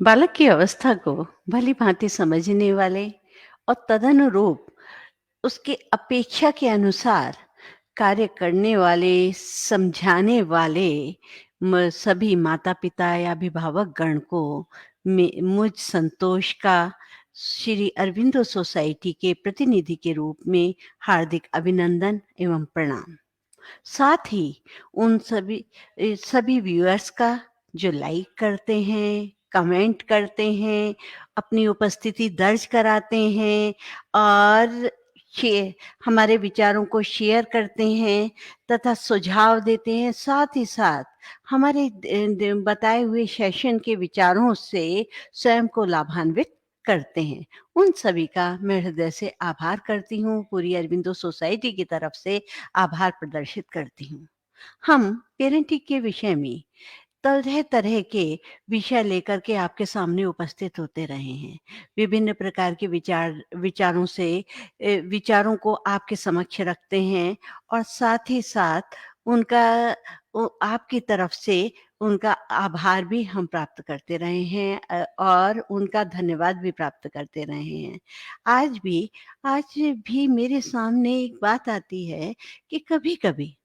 बालक की अवस्था को भली-भांति समझने वाले और तदनुरूप उसकी अपेक्षा के अनुसार कार्य करने वाले, समझाने वाले सभी माता-पिता या अभिभावक गण को मुझ संतोष का श्री अरबिंदो सोसाइटी के प्रतिनिधि के रूप में हार्दिक अभिनंदन एवं प्रणाम। साथ ही उन सभी व्यूअर्स का जो लाइक करते हैं, कमेंट करते हैं, अपनी उपस्थिति दर्ज कराते हैं और शे हमारे विचारों को शेयर करते हैं तथा सुझाव देते हैं। साथ ही साथ हमारे बताए हुए सेशन के विचारों से स्वयं को लाभान्वित करते हैं। उन सभी का मैं हृदय से आभार करती हूँ। पूरी अरबिंदो सोसाइटी की तरफ से आभार प्रदर्शित करती हूँ। हम पेरेंटिंग के विषय में तरह-तरह के विषय लेकर के आपके सामने उपस्थित होते रहे हैं। विभिन्न प्रकार के विचारों से विचारों को आपके समक्ष रखते हैं और साथ ही साथ उनका आपकी तरफ से उनका आभार भी हम प्राप्त करते रहे हैं और उनका धन्यवाद भी प्राप्त करते रहे हैं। आज भी आज भी मेरे सामने एक बात आती है कि कभी-कभी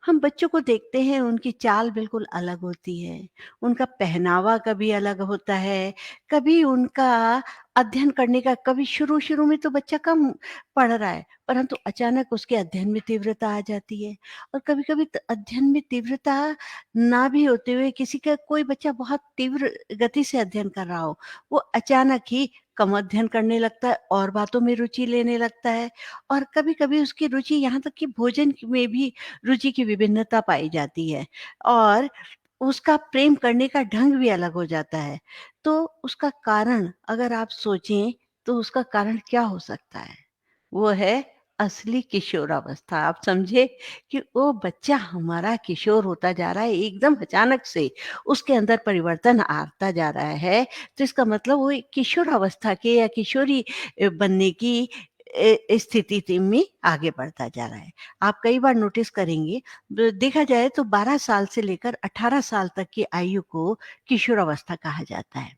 हम बच्चों को देखते हैं, उनकी चाल बिल्कुल अलग होती है, उनका पहनावा कभी अलग होता है, कभी उनका अध्ययन करने का कभी शुरू-शुरू में तो बच्चा कम पढ़ रहा है, परंतु अचानक उसके अध्ययन में तीव्रता आ जाती है और कभी-कभी अध्ययन में तीव्रता ना भी होते हुए किसी का कोई बच्चा बहुत तीव्र गति से अध्ययन कर रहा हो, वो अचानक ही कम अध्ययन करने लगता है और बातों में रुचि लेने लगता है और कभी-कभी उसकी रुचि यहाँ तक कि भोजन में भी रुचि की विभिन्नता पाई जाती है और उसका प्रेम करने का ढंग भी अलग हो जाता है। तो उसका कारण अगर आप सोचें तो उसका कारण क्या हो सकता है? वो है असली किशोरावस्था। आप समझे कि वो बच्चा हमारा किशोर होता जा रहा है, एकदम अचानक से उसके अंदर परिवर्तन आता जा रहा है, तो इसका मतलब वो एक किशोरावस्था के या किशोरी बनने की स्थिति में आगे बढ़ता जा रहा है। आप कई बार नोटिस करेंगे देखा जाए तो 12 साल से लेकर 18 साल तक की आयु को किशोरावस्था कहा जाता है।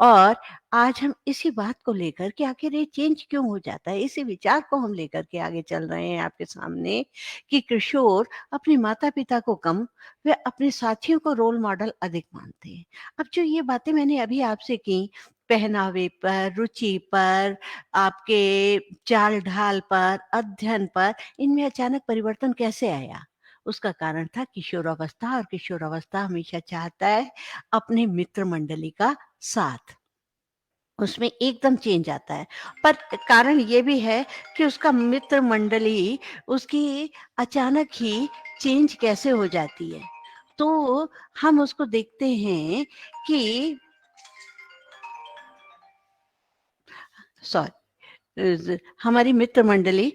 और आज हम इसी बात को लेकर के आखिर ये चेंज क्यों हो जाता है, इसी विचार को हम लेकर के आगे चल रहे हैं आपके सामने कि किशोर अपने माता-पिता को कम व अपने साथियों को रोल मॉडल अधिक मानते हैं। अब जो ये बातें मैंने अभी आपसे की, पहनावे पर, रुचि पर, आपके चाल-ढाल पर, अध्ययन पर, इनमें अचानक परिवर्तन कैसे आया? उसका कारण था किशोरावस्था और किशोरावस्था हमेशा चाहता है अपने मित्र मंडली का साथ। उसमें एकदम चेंज आता है। पर कारण ये भी है कि उसका मित्र मंडली उसकी अचानक ही चेंज कैसे हो जाती है। तो हम उसको देखते हैं कि सॉरी हमारी मित्र मंडली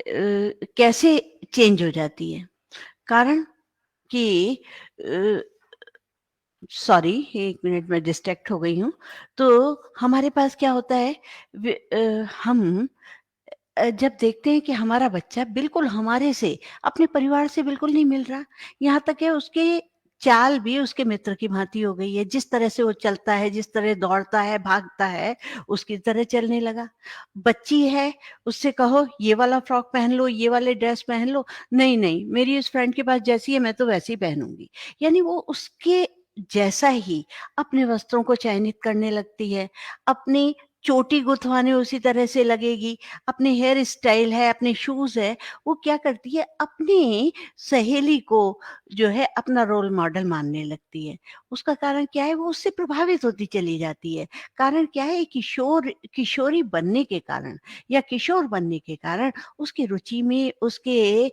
कैसे चेंज हो जाती है। कारण कि अ सॉरी 1 मिनट मैं डिस्ट्रैक्ट हो गई हूँ। तो हमारे पास क्या होता है हम जब देखते हैं कि हमारा बच्चा बिल्कुल हमारे से, अपने परिवार से बिल्कुल नहीं मिल रहा, यहाँ तक है उसकी चाल भी उसके मित्र की भाँति हो गई है। जिस तरह से वो चलता है, जिस तरह दौड़ता है, भागता है, उसकी तरह चलने लगा। बच्ची है, उससे कहो ये वाला फ्रॉक पहन लो, ये वाले ड्रेस पहन लो, नहीं, नहीं मेरी इस फ्रेंड के पास जैसी है मैं तो वैसी पहनूँगी। यानी वो उसके जैसा ही अपने वस्त्रों को चयनित करने लगती है, अपनी चोटी गुथवाने उसी तरह से लगेगी, अपने हेयर स्टाइल है, अपने शूज़ है, वो क्या करती है अपनी सहेली को जो है अपना रोल मॉडल मानने लगती है। उसका कारण क्या है? वो उससे प्रभावित होती चली जाती है। कारण क्या है? किशोरी बनने के कारण या किशोर बनने के कारण उसकी रुचि में, उसके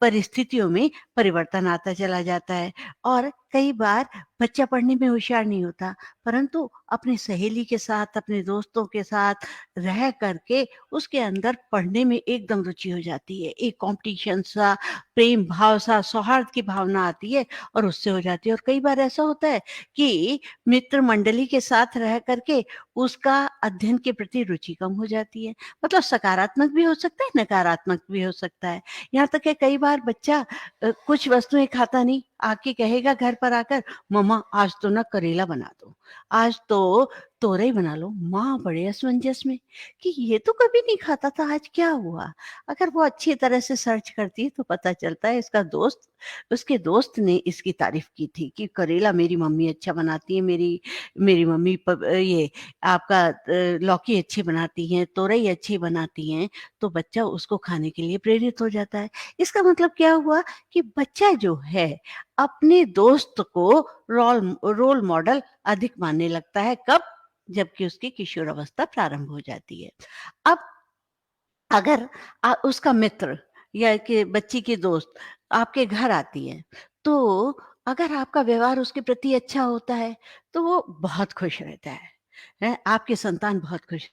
परिस्थितियों में परिवर्तन आता चला जाता है और कई बार बच्चा पढ़ने में होशियार नहीं होता, परंतु अपनी सहेली के साथ, अपने दोस्तों के साथ रह कर के उसके अंदर पढ़ने में एकदम रुचि हो जाती है। एक कॉम्पिटिशन सा, प्रेम भाव सा, सौहार्द की भावना आती है और उससे हो जाती है और कई बार ऐसा होता है कि मित्र मंडली के साथ रह कर के उसका अध्ययन के प्रति रुचि कम हो जाती है। मतलब सकारात्मक भी हो सकता है, नकारात्मक भी हो सकता है। यहाँ तक कि कई बार बच्चा कुछ वस्तुएँ खाता नहीं, आके कहेगा घर पर आकर, मम्मा आज तो ना करेला बना दो, आज तो तोरई बना लो। माँ बड़े असमंजस में कि ये तो कभी नहीं खाता था, आज क्या हुआ? अगर वो अच्छी तरह से सर्च करती है तो पता चलता है इसका दोस्त उसके दोस्त ने इसकी तारीफ की थी कि करेला मेरी मम्मी अच्छा बनाती है, मेरी मेरी मम्मी ये आपका लौकी अच्छी बनाती हैं, तोरई अच्छी बनाती हैं, तो बच्चा उसको खाने के लिए प्रेरित हो जाता है। इसका मतलब क्या हुआ कि बच्चा जो है अपने दोस्त को रोल रोल मॉडल अधिक मानने लगता है। कब? जबकि उसकी किशोरावस्था प्रारंभ हो जाती है। अब अगर उसका मित्र या कि बच्ची की दोस्त आपके घर आती है, तो अगर आपका व्यवहार उसके प्रति अच्छा होता है, तो वो बहुत खुश रहता है? आपकी संतान बहुत खुश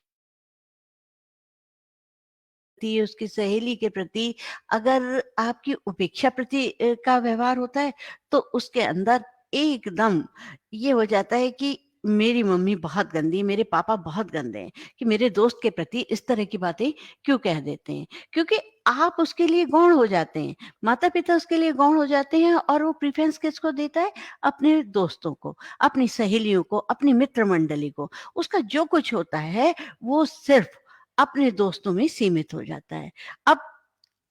रहती है, उसकी सहेली के प्रति अगर आपकी उपेक्षा का व्यवहार होता है, तो उसके अंदर एकदम ये हो जाता है कि मेरी मम्मी बहुत गंदी, मेरे पापा बहुत गंदे हैं, कि मेरे दोस्त के प्रति इस तरह की बातें क्यों कह देते हैं? क्योंकि आप उसके लिए गौण हो जाते हैं, माता-पिता उसके लिए गौण हो जाते हैं और वो प्रेफ़रेंस किसको देता है? अपने दोस्तों को, अपनी सहेलियों को, अपनी मित्र मंडली को। उसका जो कुछ होता है, वो सिर्फ़ अपने दोस्तों में सीमित हो जाता है। अब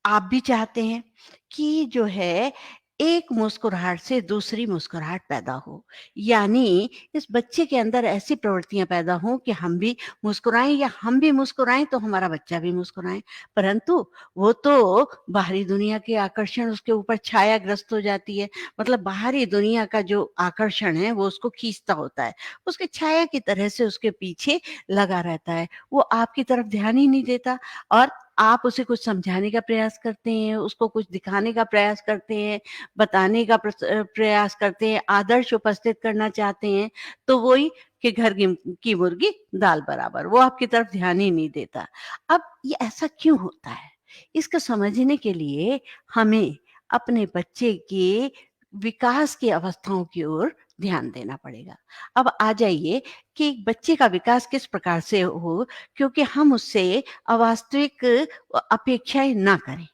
आप भी चाहते हैं कि जो है एक मुस्कुराहट से दूसरी मुस्कुराहट पैदा हो। यानी इस बच्चे के अंदर ऐसी प्रवृत्तियाँ पैदा हों कि हम भी मुस्कुराएँ या हम भी मुस्कुराएँ तो हमारा बच्चा भी मुस्कुराए। परंतु वो तो बाहरी दुनिया के आकर्षण उसके ऊपर छायाग्रस्त हो जाती है। मतलब बाहरी दुनिया का जो आकर्षण है वो उसको खींचता होता है। उसके छाया की तरह से उसके पीछे लगा रहता है। वो आपकी तरफ ध्यान ही नहीं देता और आप उसे कुछ समझाने का प्रयास करते हैं, उसको कुछ दिखाने का प्रयास करते हैं, बताने का प्रयास करते हैं, आदर्श उपस्थित करना चाहते हैं, तो वही कि घर की मुर्गी दाल बराबर, वो आपकी तरफ ध्यान ही नहीं देता। अब ये ऐसा क्यों होता है? इसको समझने के लिए हमें अपने बच्चे के विकास की अवस्थाओं की ओर ध्यान देना पड़ेगा। अब आ जाइए कि एक बच्चे का विकास किस प्रकार से हो, क्योंकि हम उससे अवास्तविक अपेक्षाएँ ना करें।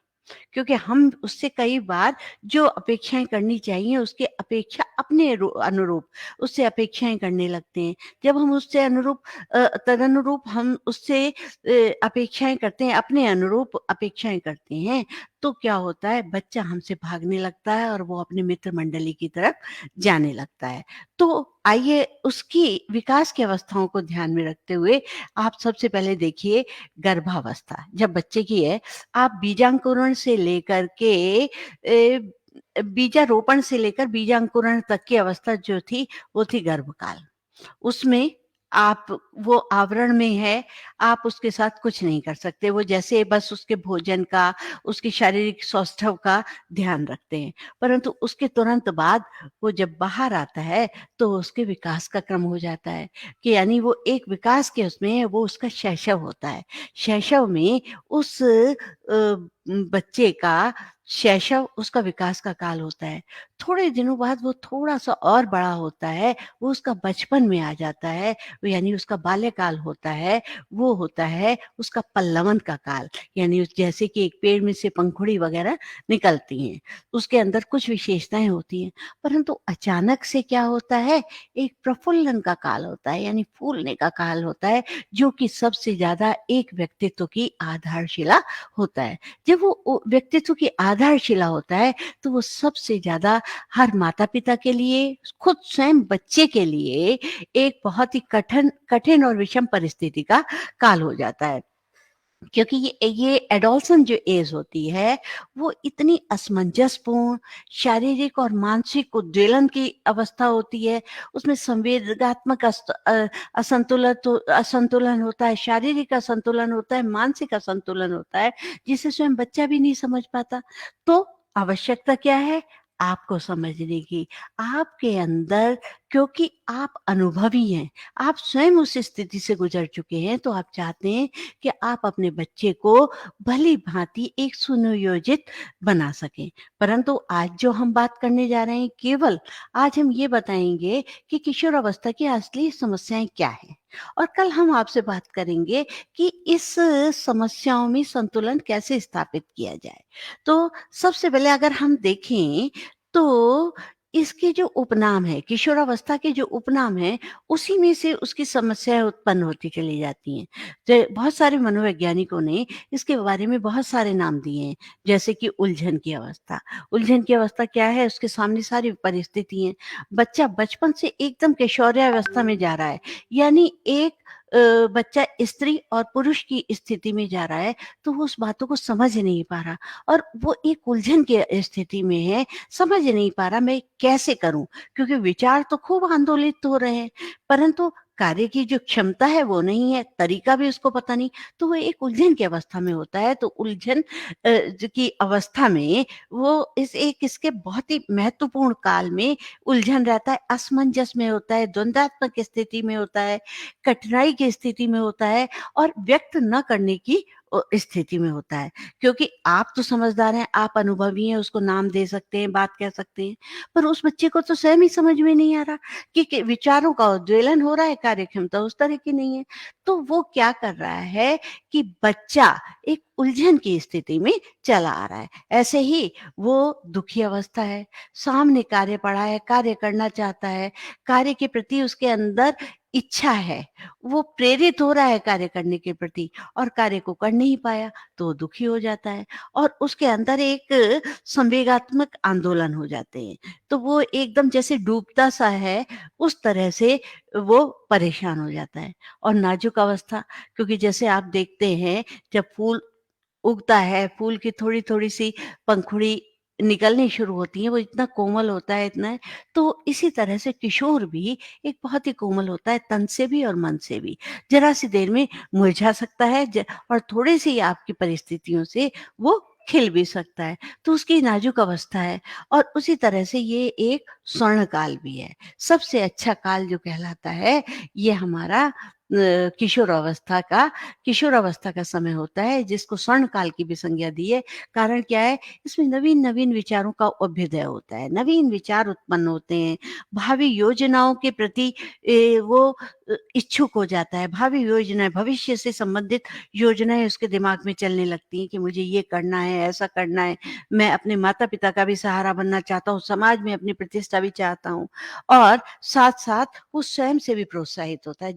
क्योंकि हम उससे कई बार जो अपेक्षाएँ करनी चाहिए उसकी अपेक्षा अपने अनुरूप उससे अपेक्षाएँ करने लगते हैं। जब हम उससे तदनुरूप हम उससे अपेक्षाएँ करते हैं, अपने अनुरूप अपेक्षाएँ करते हैं, तो क्या होता है बच्चा हमसे भागने लगता है और वो अपने मित्र मंडली की तरफ जाने लगता है। तो आइए उसकी विकास की अवस्थाओं को ध्यान में रखते हुए आप सबसे पहले देखिए गर्भावस्था जब बच्चे की है, आप बीजांकुरण से लेकर के बीजारोपण से लेकर बीजांकुरण तक की अवस्था जो थी, वो थी गर्भकाल। उसमें आप वो आवरण में है, आप उसके साथ कुछ नहीं कर सकते। वो जैसे बस उसके भोजन का, उसकी शारीरिक सौष्ठव का ध्यान रखते हैं। परंतु उसके तुरंत बाद वो जब बाहर आता है, तो उसके विकास का क्रम हो जाता है कि यानी वो एक विकास के उसमें है, वो उसका शैशव होता है। शैशव में उस बच्चे का शैशव उसका विकास का काल होता है। थोड़े दिनों बाद वो थोड़ा-सा और बड़ा होता है, वो उसका बचपन में आ जाता है, यानी उसका बाल्यकाल होता है, वो होता है उसका पल्लवन का काल, यानी जैसे कि एक पेड़ में से पंखुड़ी वगैरह निकलती हैं, उसके अंदर कुछ विशेषताएँ होती हैं। परंतु अचानक से क्या होता है, एक प्रफुल्लन का काल होता है, यानी फूलने का काल होता है, जो कि सबसे ज़्यादा एक व्यक्तित्व की आधारशिला होता है। जब वो व्यक्तित्व की आधारशिला होता है, तो वो सबसे ज़्यादा हर माता-पिता के लिए, खुद स्वयं बच्चे के लिए एक बहुत ही कठिन और विषम परिस्थिति का काल हो जाता है। क्योंकि ये एडोलसेंस जो एज होती है, वो इतनी असमंजसपूर्ण शारीरिक और मानसिक उद्वेलन की अवस्था होती है। उसमें संवेदनात्मक असंतुलन होता है, शारीरिक असंतुलन होता है, मानसिक असंतुलन होता है, जिसे स्वयं बच्चा भी नहीं समझ पाता। तो आवश्यकता क्या है? आपको समझने की। आपके अंदर क्योंकि आप अनुभवी हैं, आप स्वयं उस स्थिति से गुज़र चुके हैं, तो आप चाहते हैं कि आप अपने बच्चे को भली-भाँति एक सुनियोजित बना सकें। परंतु आज जो हम बात करने जा रहे हैं केवल आज हम ये बताएँगे कि किशोरावस्था की असली समस्याएँ क्या हैं? और कल हम आपसे बात करेंगे कि इस समस्याओं में संतुलन कैसे स्थापित किया जाए। तो सबसे पहले अगर हम देखें तो इसके जो उपनाम हैं, किशोरावस्था के जो उपनाम हैं, उसी में से उसकी समस्याएँ उत्पन्न होती चली जाती हैं। बहुत सारे मनोवैज्ञानिकों ने इसके बारे में बहुत सारे नाम दिए हैं, जैसे कि उलझन की अवस्था। उलझन की अवस्था क्या है? उसके सामने सारी परिस्थिति हैं। बच्चा बचपन से एकदम किशोरावस्था में जा रहा है, यानी एक बच्चा स्त्री और पुरुष की स्थिति में जा रहा है, तो वो उस बातों को समझ नहीं पा रहा और वो एक उलझन की स्थिति में है, समझ नहीं पा रहा मैं कैसे करूँ? क्योंकि विचार तो खूब आंदोलित हो रहे हैं, परंतु कार्य की जो क्षमता है वो नहीं है, तरीका भी उसको पता नहीं, तो वो एक उलझन की अवस्था में होता है। तो उलझन की अवस्था में वो इसके बहुत ही महत्वपूर्ण काल में उलझन रहता है, असमंजस में होता है, द्वंद्वात्मक स्थिति में होता है, कठिनाई की स्थिति में होता है और व्यक्त न करने की स्थिति में होता है। क्योंकि आप तो समझदार हैं, आप अनुभवी हैं, उसको नाम दे सकते हैं, बात कह सकते हैं, पर उस बच्चे को तो स्वयं ही समझ में नहीं आ रहा कि विचारों का उद्वेलन हो रहा है, कार्य क्षमता उस तरह की नहीं है। तो वो क्या कर रहा है कि बच्चा एक उलझन की स्थिति में चला आ रहा है। ऐसे ही वो दुखी अवस्था है, सामने कार्य पड़ा है, कार्य करना चाहता है, कार्य के प्रति उसके अंदर इच्छा है, वो प्रेरित हो रहा है कार्य करने के प्रति और कार्य को कर नहीं पाया, तो वो दुखी हो जाता है और उसके अंदर एक संवेगात्मक आंदोलन हो जाते हैं। तो वो एकदम जैसे डूबता-सा है, उस तरह से वो परेशान हो जाता है। और नाज़ुक अवस्था, क्योंकि जैसे आप देखते हैं जब फूल उगता है, फूल की थोड़ी-थोड़ी सी पंखुड़ी निकलनी शुरू होती है, वो इतना कोमल होता है, इतना तो इसी तरह से किशोर भी एक बहुत ही कोमल होता है, तन से भी और मन से भी। ज़रा-सी देर में मुरझा सकता है और थोड़ी-सी आपकी परिस्थितियों से वो खिल भी सकता है, तो उसकी नाज़ुक अवस्था है और उसी तरह से ये एक स्वर्ण काल भी है। सबसे अच्छा काल जो कहलाता है, ये हमारा किशोरावस्था का समय होता है, जिसको स्वर्ण काल की भी संज्ञा दी है। कारण क्या है? इसमें नवीन-नवीन विचारों का अभ्युदय होता है, नवीन विचार उत्पन्न होते हैं, भावी योजनाओं के प्रति वो इच्छुक हो जाता है, भावी योजनाएँ, भविष्य से संबंधित योजनाएँ उसके दिमाग में चलने लगती हैं कि मुझे ये करना है, ऐसा करना है, मैं अपने माता-पिता का भी सहारा बनना चाहता हूँ, समाज में अपनी प्रतिष्ठा भी चाहता हूँ और साथ-साथ वो स्वयं से भी प्रोत्साहित होता है।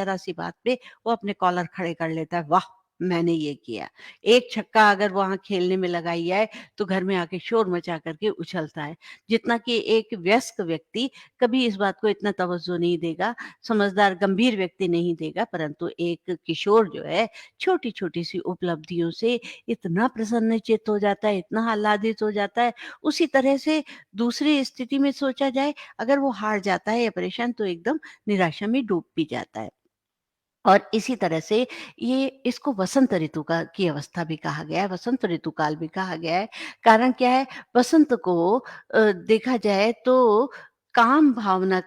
ज़रा-सी बात पे वो अपने कॉलर खड़े कर लेता है, वाह! मैंने ये किया। एक छक्का अगर वहाँ खेलने में लगाई जाए, तो घर में आके शोर मचा कर के उछलता है। जितना कि एक वयस्क व्यक्ति कभी इस बात को इतना तवज्जो नहीं देगा, समझदार गंभीर व्यक्ति नहीं देगा, परंतु एक किशोर जो है, छोटी-छोटी सी उपलब्धियों से इतना प्रसन्नचित्त हो जाता है, इतना आह्लादित हो जाता है। उसी तरह से दूसरी स्थिति में सोचा जाए, अगर वो हार जाता है या परेशान तो एकदम निराशा में डूब भी जाता है। और इसी तरह से ये इसको वसंत ऋतु का की अवस्था भी कहा गया है, वसंत ऋतु काल भी कहा गया है। कारण क्या है? वसंत को देखा जाए तो काम भावना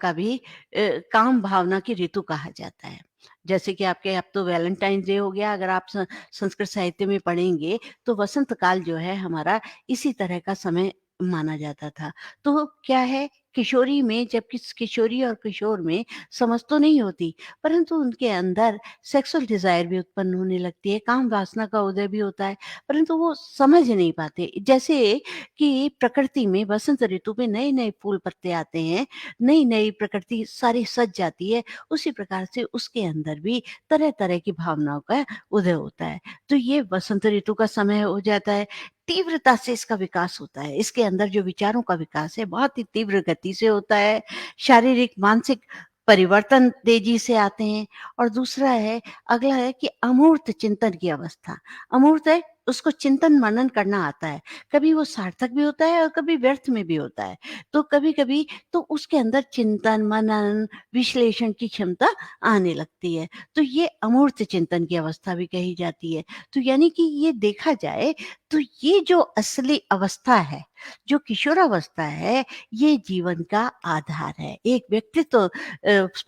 की ऋतु कहा जाता है। जैसे कि आपके अब तो वैलेंटाइन डे हो गया, अगर आप संस्कृत साहित्य में पढ़ेंगे, तो वसंत काल जो है हमारा इसी तरह का समय माना जाता था। तो क्या है? किशोरी में जब किशोरी और किशोर में समझ तो नहीं होती, परंतु उनके अंदर सेक्सुअल डिज़ायर भी उत्पन्न होने लगती है, काम वासना का उदय भी होता है, परंतु वो समझ नहीं पाते। जैसे कि प्रकृति में वसंत ऋतु में नए-नए फूल पत्ते आते हैं, नई-नई प्रकृति सारी सज जाती है, उसी प्रकार से उसके अंदर भी तरह-तरह की भावनाओं का उदय होता है। तो ये वसंत ऋतु का समय हो जाता है, तीव्रता से इसका विकास होता है। इसके अंदर जो विचारों का विकास है, बहुत ही तीव्र गति से होता है, शारीरिक, मानसिक परिवर्तन तेजी से आते हैं और दूसरा है अगला है कि अमूर्त चिंतन की अवस्था। अमूर्त है उसको चिंतन मनन करना आता है। कभी वो सार्थक भी होता है और कभी व्यर्थ में भी होता है। तो कभी-कभी तो उसके अंदर चिंतन, मनन, विश्लेषण की क्षमता आने लगती है। तो ये अमूर्त चिंतन की अवस्था भी कही जाती है। तो यानी कि ये देखा जाए तो ये जो असली अवस्था है, जो किशोरावस्था है, ये जीवन का आधार है। एक व्यक्तित्व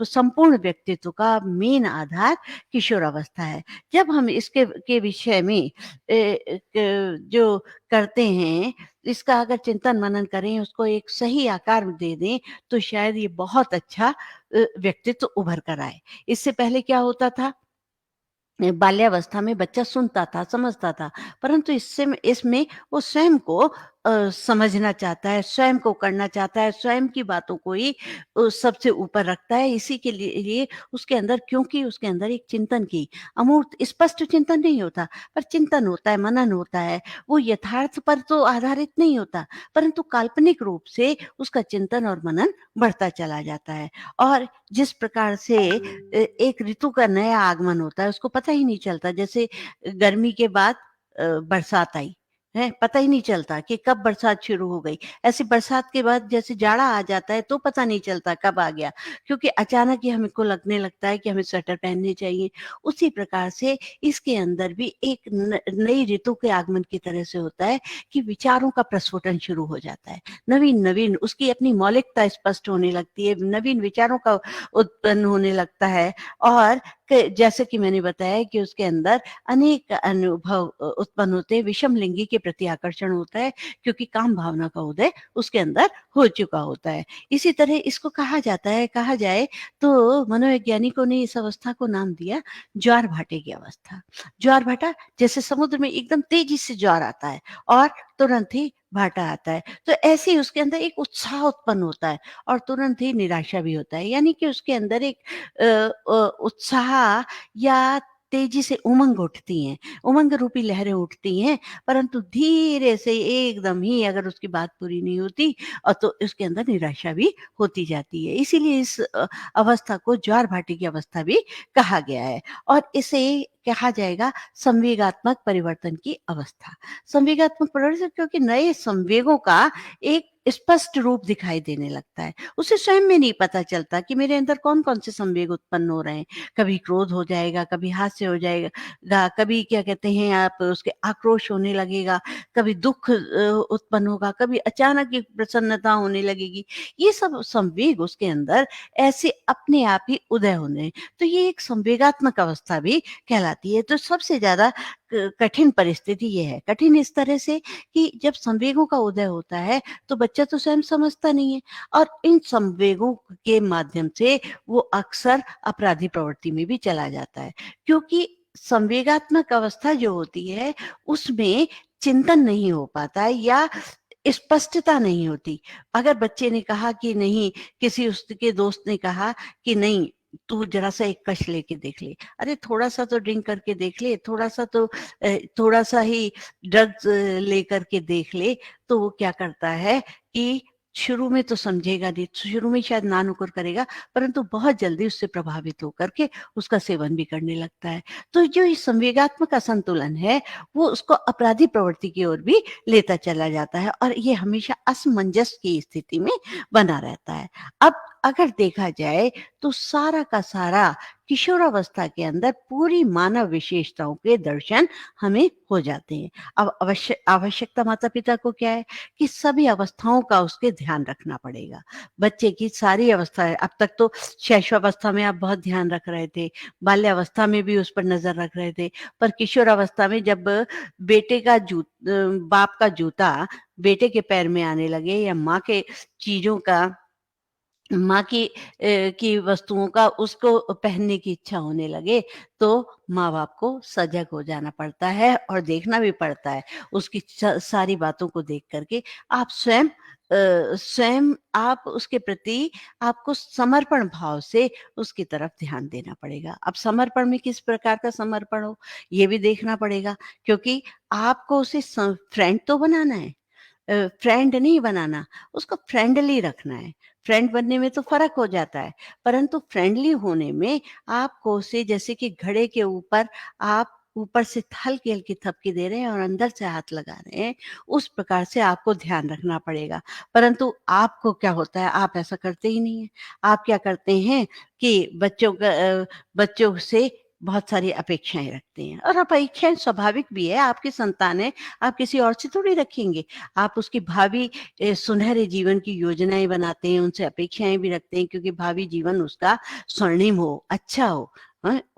संपूर्ण व्यक्तित्व का मेन आधार किशोरावस्था है। जब हम इसके के विषय में जो करते हैं, इसका अगर चिंतन मनन करें, उसको एक सही आकार दे दें, तो शायद ये बहुत अच्छा व्यक्तित्व उभर कर आए। इससे पहले क्या होता था? बाल्यावस्था में बच्चा सुनता था, समझता था, परंतु इसमें वो स्वयं को समझना चाहता है, स्वयं को करना चाहता है, स्वयं की बातों को ही सबसे ऊपर रखता है। इसी के लिए उसके अंदर, क्योंकि उसके अंदर एक चिंतन की अमूर्त स्पष्ट चिंतन नहीं होता, पर चिंतन होता है, मनन होता है। वो यथार्थ पर तो आधारित नहीं होता, परंतु काल्पनिक रूप से उसका चिंतन और मनन बढ़ता चला जाता है। और जिस प्रकार से एक ऋतु का नया आगमन होता है, उसको पता ही नहीं चलता। जैसे गर्मी के बाद बरसात आई, है, पता ही नहीं चलता कि कब बरसात शुरू हो गई। ऐसे बरसात के बाद जैसे जाड़ा आ जाता है, तो पता नहीं चलता कब आ गया, क्योंकि अचानक ही हमको लगने लगता है कि हमें स्वेटर पहनने चाहिए। उसी प्रकार से इसके अंदर भी एक नई ऋतु के आगमन की तरह से होता है कि विचारों का प्रस्फुटन शुरू हो जाता है। नवीन-नवीन उसकी अपनी मौलिकता स्पष्ट होने लगती है, नवीन विचारों का उत्पन्न होने लगता है। और जैसे कि मैंने बताया कि उसके अंदर अनेक अनुभव उत्पन्न होते हैं, विषम लिंगी के प्रति आकर्षण होता है, क्योंकि काम भावना का उदय उसके अंदर हो चुका होता है। इसी तरह इसको कहा जाए तो मनोवैज्ञानिकों ने इस अवस्था को नाम दिया ज्वार भाटे की अवस्था। ज्वार भाटा, जैसे समुद्र में एकदम तेजी से ज्वार आता है और तुरंत ही भाटा आता है, तो ऐसे ही उसके अंदर एक उत्साह उत्पन्न होता है और तुरंत ही निराशा भी होता है। यानी कि उसके अंदर एक उत्साह या तेजी से उमंग उठती हैं, उमंग रूपी लहरें उठती हैं, परंतु धीरे से एकदम ही अगर उसकी बात पूरी नहीं होती तो उसके अंदर निराशा भी होती जाती है। इसीलिए इस अवस्था को ज्वार-भाटे की अवस्था भी कहा गया है और इसे कहा जाएगा संवेगात्मक परिवर्तन की अवस्था। संवेगात्मक परिवर्तन, क्योंकि नए संवेगों का एक स्पष्ट रूप दिखाई देने लगता है। उसे स्वयं में नहीं पता चलता कि मेरे अंदर कौन-कौन से संवेग उत्पन्न हो रहे हैं। कभी क्रोध हो जाएगा, कभी हास्य हो जाएगा, कभी क्या कहते हैं आप उसके आक्रोश होने लगेगा, कभी दुःख उत्पन्न होगा, कभी अचानक एक प्रसन्नता होने लगेगी। ये सब संवेग उसके अंदर ऐसे अपने आप ही उदय होने हैं। तो ये एक संवेगात्मक अवस्था भी कहलाती है। तो सबसे ज़्यादा कठिन परिस्थिति ये है। कठिन इस तरह से कि जब संवेगों का उदय होता है, तो बच्चा तो स्वयं समझता नहीं है और इन संवेगों के माध्यम से वो अक्सर अपराधी प्रवृत्ति में भी चला जाता है। क्योंकि संवेगात्मक अवस्था जो होती है, उसमें चिंतन नहीं हो पाता है या स्पष्टता नहीं होती। अगर बच्चे ने कहा कि नहीं, किसी उसके दोस्त ने कहा कि नहीं, तू ज़रा-सा एक कश लेके देख ले। अरे थोड़ा-सा तो ड्रिंक करके देख ले, थोड़ा-सा तो थोड़ा-सा ही ड्रग्स लेकर के देख ले। तो वो क्या करता है कि शुरू में तो समझेगा नहीं, शुरू में शायद ना-नुकुर करेगा, परंतु बहुत जल्दी उससे प्रभावित होकर के उसका सेवन भी करने लगता है। तो जो ये संवेगात्मक असंतुलन है, वो उसको अपराधी प्रवृत्ति की ओर भी लेता चला जाता है और ये हमेशा असमंजस की स्थिति में बना रहता है। अब अगर देखा जाए तो सारा का सारा किशोरावस्था के अंदर पूरी मानव विशेषताओं के दर्शन हमें हो जाते हैं। अब आवश्यकता माता-पिता को क्या है कि सभी अवस्थाओं का उसके ध्यान रखना पड़ेगा। बच्चे की सारी अवस्थाएँ, अब तक तो शैशवावस्था में आप बहुत ध्यान रख रहे थे, बाल्यावस्था में भी उस पर नज़र रख रहे थे, पर किशोरावस्था में जब बाप का जूता बेटे के पैर में आने लगे या माँ के चीज़ों का, माँ की वस्तुओं का उसको पहनने की इच्छा होने लगे, तो माँ-बाप को सजग हो जाना पड़ता है और देखना भी पड़ता है। उसकी सारी बातों को देख कर के आप स्वयं आप उसके प्रति आपको समर्पण भाव से उसकी तरफ ध्यान देना पड़ेगा। अब समर्पण में किस प्रकार का समर्पण हो, ये भी देखना पड़ेगा, क्योंकि आपको उसे फ्रेंड तो बनाना है। फ्रेंड नहीं बनाना, उसको फ्रेंडली रखना है। फ्रेंड बनने में तो फ़र्क हो जाता है, परंतु फ्रेंडली होने में आपको उसे, जैसे कि घड़े के ऊपर आप ऊपर से हल्की-हल्की थपकी दे रहे हैं और अंदर से हाथ लगा रहे हैं, उस प्रकार से आपको ध्यान रखना पड़ेगा। परंतु आपको क्या होता है, आप ऐसा करते ही नहीं हैं। आप क्या करते हैं कि बच्चों से बहुत सारी अपेक्षाएँ रखते हैं और अपेक्षाएँ स्वाभाविक भी है, आपकी संतान है, आप किसी और से थोड़ी रखेंगे। आप उसकी भावी सुनहरे जीवन की योजनाएँ बनाते हैं, उनसे अपेक्षाएँ भी रखते हैं, क्योंकि भावी जीवन उसका स्वर्णिम हो, अच्छा हो,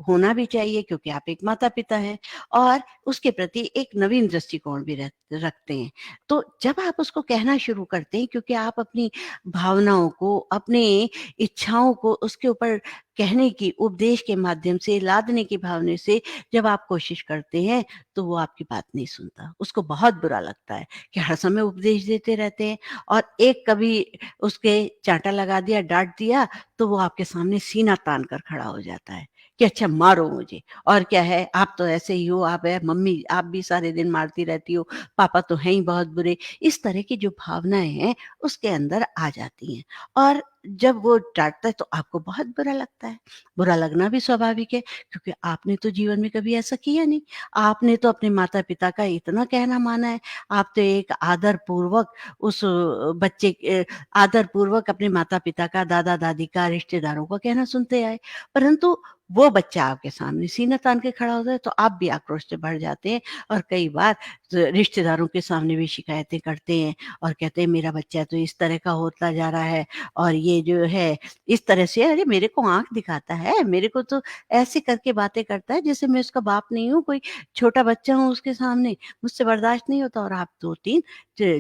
होना भी चाहिए, क्योंकि आप एक माता-पिता हैं और उसके प्रति एक नवीन दृष्टिकोण भी रखते हैं। तो जब आप उसको कहना शुरू करते हैं, क्योंकि आप अपनी भावनाओं को, अपनी इच्छाओं को उसके ऊपर कहने की, उपदेश के माध्यम से, लादने की भावना से जब आप कोशिश करते हैं, तो वो आपकी बात नहीं सुनता। उसको बहुत बुरा लगता है कि हर समय उपदेश देते रहते हैं, और एक कभी उसके चाँटा लगा दिया, डाँट दिया, तो वो आपके सामने सीना तान कर खड़ा हो जाता है कि अच्छा मारो मुझे, और क्या है, आप तो ऐसे ही हो, आप है मम्मी, आप भी सारे दिन मारती रहती हो, पापा तो हैं ही बहुत बुरे। इस तरह की जो भावनाएँ हैं, उसके अंदर आ जाती हैं, और जब वो डाँटता है तो आपको बहुत बुरा लगता है। बुरा लगना भी स्वाभाविक है, क्योंकि आपने तो जीवन में कभी ऐसा किया नहीं। आपने तो अपने माता-पिता का इतना कहना माना है। आप तो एक आदरपूर्वक उस बच्चे के आदरपूर्वक अपने माता-पिता का, दादा-दादी का, रिश्तेदारों का कहना सुनते आए। परंतु वो बच्चा आपके सामने सीना तान के खड़ा होता है, तो आप भी आक्रोश से भर जाते हैं, और कई बार रिश्तेदारों के सामने भी शिकायतें करते हैं, और कहते हैं मेरा बच्चा तो इस तरह का होता जा रहा है, और ये जो है इस तरह से, अरे मेरे को आँख दिखाता है, मेरे को तो ऐसे करके बातें करता है जैसे मैं उसका बाप नहीं हूँ, कोई छोटा बच्चा हूँ उसके सामने, मुझसे बर्दाश्त नहीं होता, और आप 2-3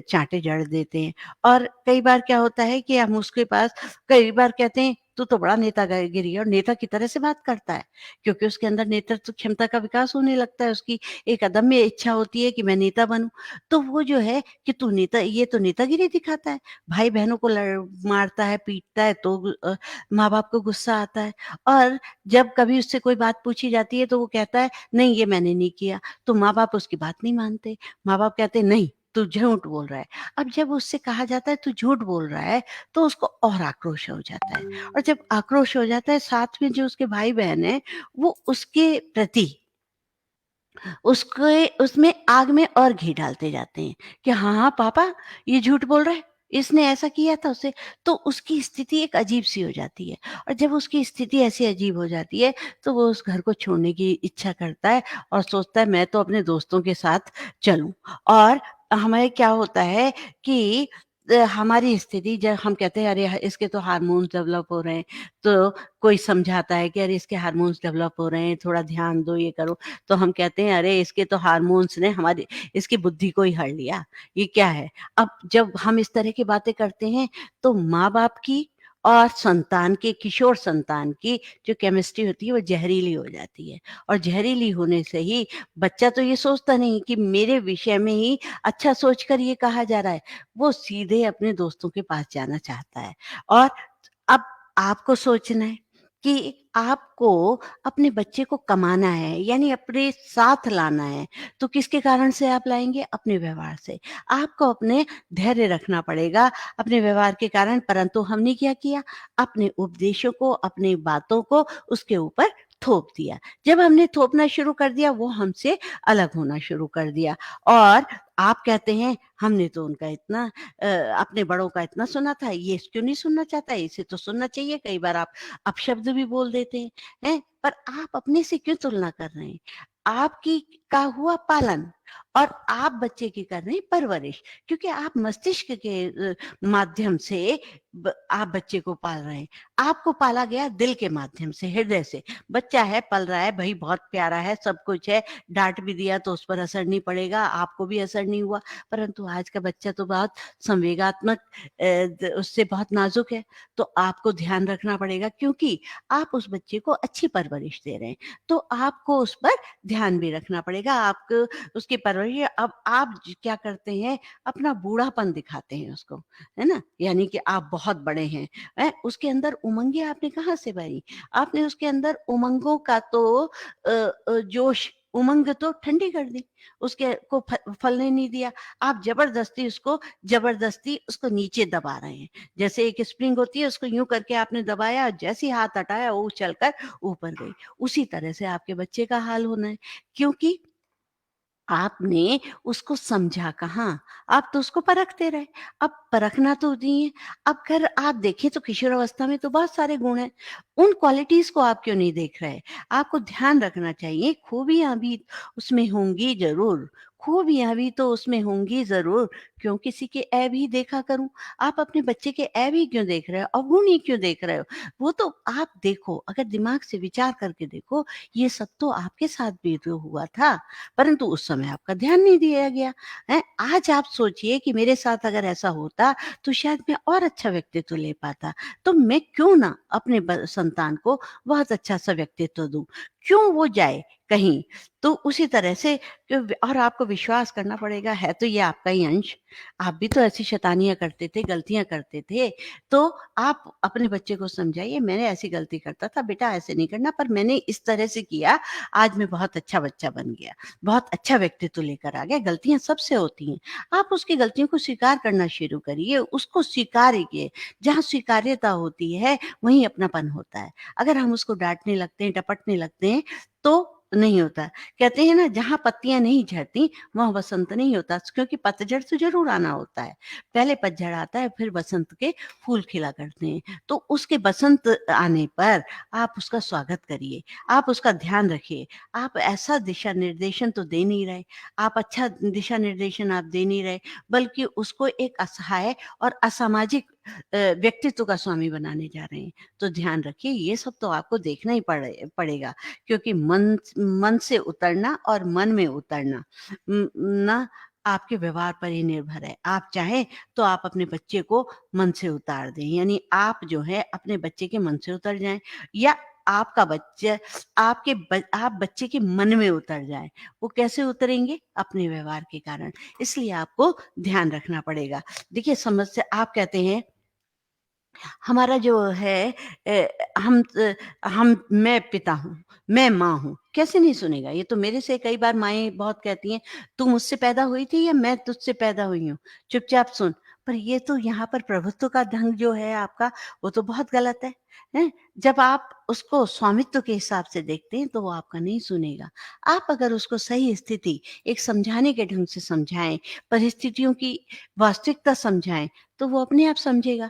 चाँटे जड़ देते हैं। और कई बार क्या होता है कि हम उसके पास कई बार कहते हैं तू तो बड़ा नेतागिरी है, और नेता की तरह से बात करता है, क्योंकि उसके अंदर नेतृत्व क्षमता का विकास होने लगता है, उसकी एक अदम्य इच्छा होती है कि मैं नेता बनूँ। तो वो जो है कि तू नेता, ये तो नेतागिरी दिखाता है, भाई-बहनों को मारता है, पीटता है, तो माँ-बाप को गुस्सा आता है, और जब कभी उससे कोई बात पूछी जाती है तो वो कहता है नहीं ये मैंने नहीं किया, तो माँ-बाप उसकी बात नहीं मानते। माँ-बाप कहते हैं नहीं तू झूठ बोल रहा है। अब जब उससे कहा जाता है तू झूठ बोल रहा है, तो उसको और आक्रोश हो जाता है, और जब आक्रोश हो जाता है, साथ में जो उसके भाई-बहन हैं, वो उसके प्रति उसके उसमें आग में और घी डालते जाते हैं कि हाँ, हाँ पापा ये झूठ बोल रहा है, इसने ऐसा किया था उसे। तो उसकी स्थिति एक अजीब-सी हो जाती है, और जब उसकी स्थिति ऐसी अजीब हो जाती है, तो वो उस घर को छोड़ने की इच्छा करता है, और सोचता है मैं तो अपने दोस्तों के साथ चलूँ। और हमें क्या होता है कि हमारी स्थिति जब हम कहते हैं अरे इसके तो हार्मोन्स डेवलप हो रहे हैं, तो कोई समझाता है कि अरे इसके हार्मोन्स डेवलप हो रहे हैं, थोड़ा ध्यान दो, ये करो। तो हम कहते हैं अरे इसके तो हार्मोन्स ने हमारी इसकी बुद्धि को ही हड़ लिया, ये क्या है? अब जब हम इस तरह की बातें करते हैं, तो माँ-बाप की और संतान की, किशोर संतान की जो केमिस्ट्री होती है वो ज़हरीली हो जाती है, और ज़हरीली होने से ही बच्चा तो ये सोचता नहीं कि मेरे विषय में ही अच्छा सोचकर ये कहा जा रहा है, वो सीधे अपने दोस्तों के पास जाना चाहता है। और अब आपको सोचना है कि आपको अपने बच्चे को कमाना है, यानी अपने साथ लाना है, तो किसके कारण से आप लाएँगे? अपने व्यवहार से। आपको अपने धैर्य रखना पड़ेगा अपने व्यवहार के कारण, परंतु हमने क्या किया? अपने उपदेशों को, अपनी बातों को उसके ऊपर थोप दिया। जब हमने थोपना शुरू कर दिया, वो हमसे अलग होना शुरू कर दिया, और आप कहते हैं हमने तो उनका इतना अपने बड़ों का इतना सुना था, ये क्यों नहीं सुनना चाहता है? इसे तो सुनना चाहिए। कई बार आप अपशब्द भी बोल देते हैं, हैं? पर आप अपने से क्यों तुलना कर रहे हैं? आपकी का हुआ पालन, और आप बच्चे की कर रहे हैं परवरिश, क्योंकि आप मस्तिष्क के माध्यम से आप बच्चे को पाल रहे हैं। आपको पाला गया दिल के माध्यम से, हृदय से। बच्चा है, पल रहा है, भई बहुत प्यारा है, सब कुछ है, डाँट भी दिया तो उस पर असर नहीं पड़ेगा, आपको भी असर नहीं हुआ। परंतु आज का बच्चा तो बहुत संवेगात्मक, उससे बहुत नाजुक है, तो आपको ध्यान रखना पड़ेगा, क्योंकि आप उस बच्चे को अच्छी परवरिश दे रहे हैं, तो आपको उस पर ध्यान भी रखना पड़ेगा। आपको उसकी परवरिश, अब आप क्या करते हैं, अपना बूढ़ापन दिखाते हैं उसको, है ना? यानी कि आप बहुत बड़े हैं? उसके अंदर उमंगें आपने कहाँ से भरी? आपने उसके अंदर उमंगों का तो जोश, उमंग तो ठंडी कर दी, उसके को फलने नहीं दिया। आप ज़बरदस्ती उसको नीचे दबा रहे हैं। जैसे एक स्प्रिंग होती है, उसको यूँ करके आपने दबाया, जैसे ही हाथ हटाया वो उछलकर ऊपर गई। उसी तरह से आपके बच्चे का हाल होना है, क्योंकि आपने उसको समझा कहाँ, आप तो उसको परखते रहे। अब परखना तो नहीं है। अब अगर आप देखें तो किशोरावस्था में तो बहुत सारे गुण हैं, उन क्वालिटीज़ को आप क्यों नहीं देख रहे? आपको ध्यान रखना चाहिए, खूबियाँ भी उसमें होंगी ज़रूर, खूबियाँ भी तो उसमें होंगी ज़रूर, क्यों किसी के ऐब ही देखा करूँ? आप अपने बच्चे के ऐब ही क्यों देख रहे हो? अवगुण ही क्यों देख रहे हो? वो तो आप देखो, अगर दिमाग से विचार करके देखो, ये सब तो आपके साथ भी तो हुआ था, परंतु उस समय आपका ध्यान नहीं दिया गया, हैं? आज आप सोचिए कि मेरे साथ अगर ऐसा होता, तो शायद मैं और अच्छा व्यक्तित्व ले पाता। तो मैं क्यों ना अपने संतान को बहुत अच्छा सा व्यक्तित्व दूं, क्यों वो जाए कहीं। तो उसी तरह से और आपको विश्वास करना पड़ेगा, है तो ये आपका ही अंश। आप भी तो ऐसी शैतानियां करते थे, गलतियां करते थे। तो आप अपने बच्चे को समझाइए, मैंने ऐसी गलती करता था बेटा, ऐसे नहीं करना, पर मैंने इस तरह से किया, आज मैं बहुत अच्छा बच्चा बन गया, बहुत अच्छा व्यक्तित्व लेकर आ गया। गलतियां सबसे होती हैं, आप उसकी गलतियों को स्वीकार करना शुरू करिए, उसको स्वीकारिए। जहाँ स्वीकार्यता होती है वहीं अपनापन होता है। अगर हम उसको डाँटने लगते हैं, डपटने लगते हैं, तो नहीं होता। कहते हैं ना, जहाँ पत्तियाँ नहीं झड़ती, वहाँ वसंत नहीं होता, क्योंकि पतझड़ तो ज़रूर आना होता है। पहले पतझड़ आता है, फिर बसंत के फूल खिला करते हैं। तो उसके बसंत आने पर आप उसका स्वागत करिए, आप उसका ध्यान रखिए। आप ऐसा दिशा निर्देशन तो दे नहीं रहे, आप अच्छा दिशा निर्देशन आप दे नहीं रहे, बल्कि उसको एक असहाय और असामाजिक व्यक्तित्व का स्वामी बनाने जा रहे हैं। तो ध्यान रखिए, ये सब तो आपको देखना ही पड़ेगा, क्योंकि मन मन से उतरना और मन में उतरना ना आपके व्यवहार पर ही निर्भर है। आप चाहें तो आप अपने बच्चे को मन से उतार दें, यानी आप जो है अपने बच्चे के मन से उतर जाएँ, या आपका बच्चा आप बच्चे के मन में उतर जाएँ। वो कैसे उतरेंगे? अपने व्यवहार के कारण। इसलिए आपको ध्यान रखना पड़ेगा। देखिए, समस्या आप कहते हैं हमारा जो है मैं पिता हूँ, मैं माँ हूँ, कैसे नहीं सुनेगा? ये तो मेरे से कई बार माएँ बहुत कहती हैं, "तू मुझसे पैदा हुई थी या मैं तुझसे पैदा हुई हूँ? चुपचाप सुन।" पर ये तो यहाँ पर प्रभुत्व का ढंग जो है आपका, वो तो बहुत गलत है, हैं? जब आप उसको स्वामित्व के हिसाब से देखते हैं, तो वो आपका नहीं सुनेगा। आप अगर उसको सही स्थिति, एक समझाने के ढंग से समझाएँ, परिस्थितियों की वास्तविकता समझाएँ, तो वो अपने आप समझेगा।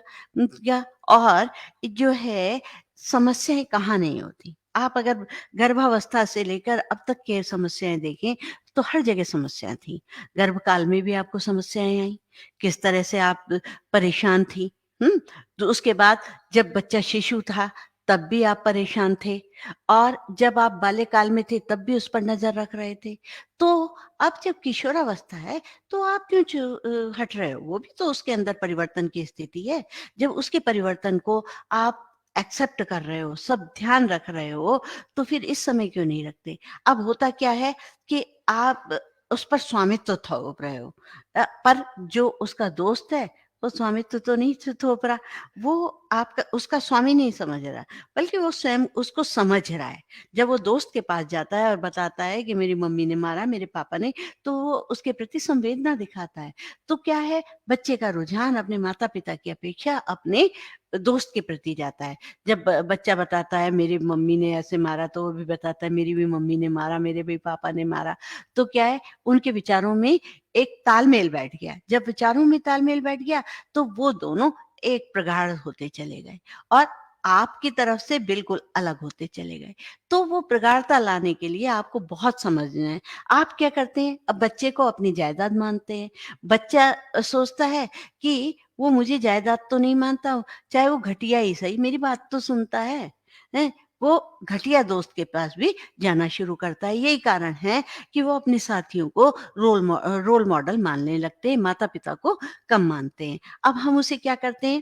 या और जो है, समस्याएँ कहाँ नहीं होती। आप अगर गर्भावस्था से लेकर अब तक के समस्याएँ देखें, तो हर जगह समस्या थी। गर्भकाल में भी आपको समस्याएँ आईं, किस तरह से आप परेशान थी, हुँ? तो उसके बाद जब बच्चा शिशु था, तब भी आप परेशान थे, और जब आप बाल्यकाल में थे तब भी उस पर नज़र रख रहे थे। तो अब जब किशोरावस्था है, तो आप क्यों हट रहे हो? वो भी तो उसके अंदर परिवर्तन की स्थिति है। जब उसके परिवर्तन को आप एक्सेप्ट कर रहे हो, सब ध्यान रख रहे हो, तो फिर इस समय क्यों नहीं रखते? अब होता क्या है कि आप उस पर स्वामित्व थोप रहे हो, पर जो उसका दोस्त है, वो स्वामित्व तो नहीं थोप रहा, वो आपका उसका स्वामी नहीं समझ रहा, बल्कि वो स्वयं उसको समझ रहा है। जब वो दोस्त के पास जाता है और बताता है कि मेरी मम्मी ने मारा, मेरे पापा ने, तो वो उसके प्रति संवेदना दिखाता है। तो क्या है, बच्चे का रुझान अपने माता-पिता की अपेक्षा अपने दोस्त के प्रति जाता है। जब बच्चा बताता है मेरी मम्मी ने ऐसे मारा, तो वो भी बताता है मेरी भी मम्मी ने मारा, मेरे भी पापा ने मारा। तो क्या है, उनके विचारों में एक तालमेल बैठ गया। जब विचारों में तालमेल बैठ गया, तो वो दोनों एक प्रगाढ़ होते चले गए और आपकी तरफ से बिल्कुल अलग होते चले गए। तो वो प्रगाढ़ता लाने के लिए आपको बहुत समझना है। आप क्या करते हैं, अब बच्चे को अपनी जायदाद मानते हैं। बच्चा सोचता है कि वो मुझे जायदाद तो नहीं मानता हूँ, चाहे वो घटिया ही सही, मेरी बात तो सुनता है। हैं? वो घटिया दोस्त के पास भी जाना शुरू करता है। यही कारण है कि वो अपने साथियों को रोल मॉडल मानने लगते हैं, माता-पिता को कम मानते हैं। अब हम उसे क्या करते हैं,